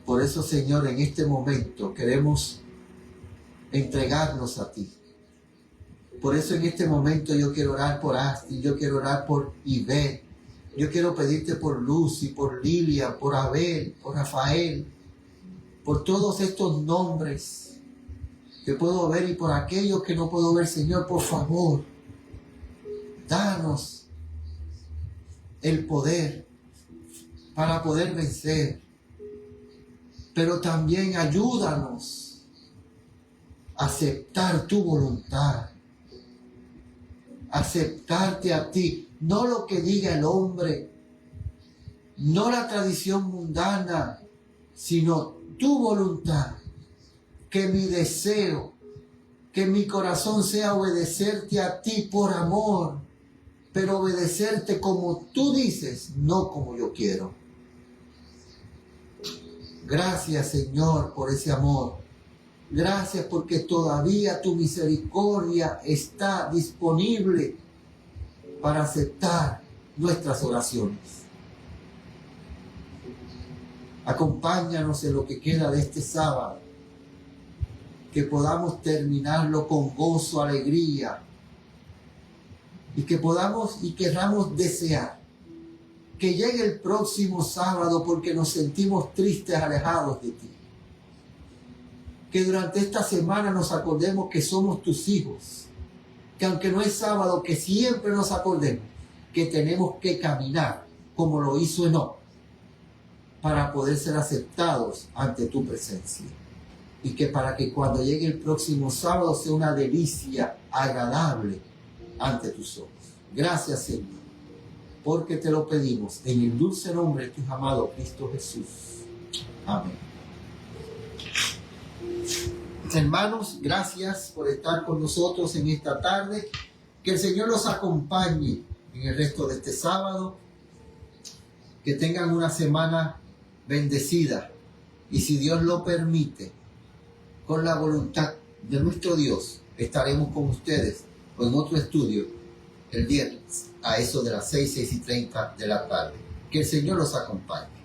Speaker 3: Por eso, Señor, en este momento queremos entregarnos a ti. Por eso en este momento yo quiero orar por Asti, yo quiero orar por Ivette, yo quiero pedirte por Lucy, por Lilia, por Abel, por Rafael, por todos estos nombres que puedo ver y por aquellos que no puedo ver. Señor, por favor, danos el poder para poder vencer, pero también ayúdanos a aceptar tu voluntad, aceptarte a ti, no lo que diga el hombre, no la tradición mundana, sino tu voluntad. Que mi deseo, que mi corazón sea obedecerte a ti por amor, pero obedecerte como tú dices, no como yo quiero. Gracias, Señor, por ese amor. Gracias porque todavía tu misericordia está disponible para aceptar nuestras oraciones. Acompáñanos en lo que queda de este sábado, que podamos terminarlo con gozo, alegría, y que podamos y querramos desear que llegue el próximo sábado porque nos sentimos tristes, alejados de ti. que durante esta semana nos acordemos que somos tus hijos, que aunque no es sábado, que siempre nos acordemos que tenemos que caminar como lo hizo Enoc para poder ser aceptados ante tu presencia. Y que para que cuando llegue el próximo sábado sea una delicia agradable ante tus ojos. Gracias, Señor, porque te lo pedimos en el dulce nombre de tu amado Cristo Jesús. Amén. Hermanos, gracias por estar con nosotros en esta tarde. Que el Señor los acompañe en el resto de este sábado. Que tengan una semana bendecida. Y si Dios lo permite, con la voluntad de nuestro Dios, estaremos con ustedes en otro estudio el viernes a eso de las 6:30 de la tarde. Que el Señor los acompañe.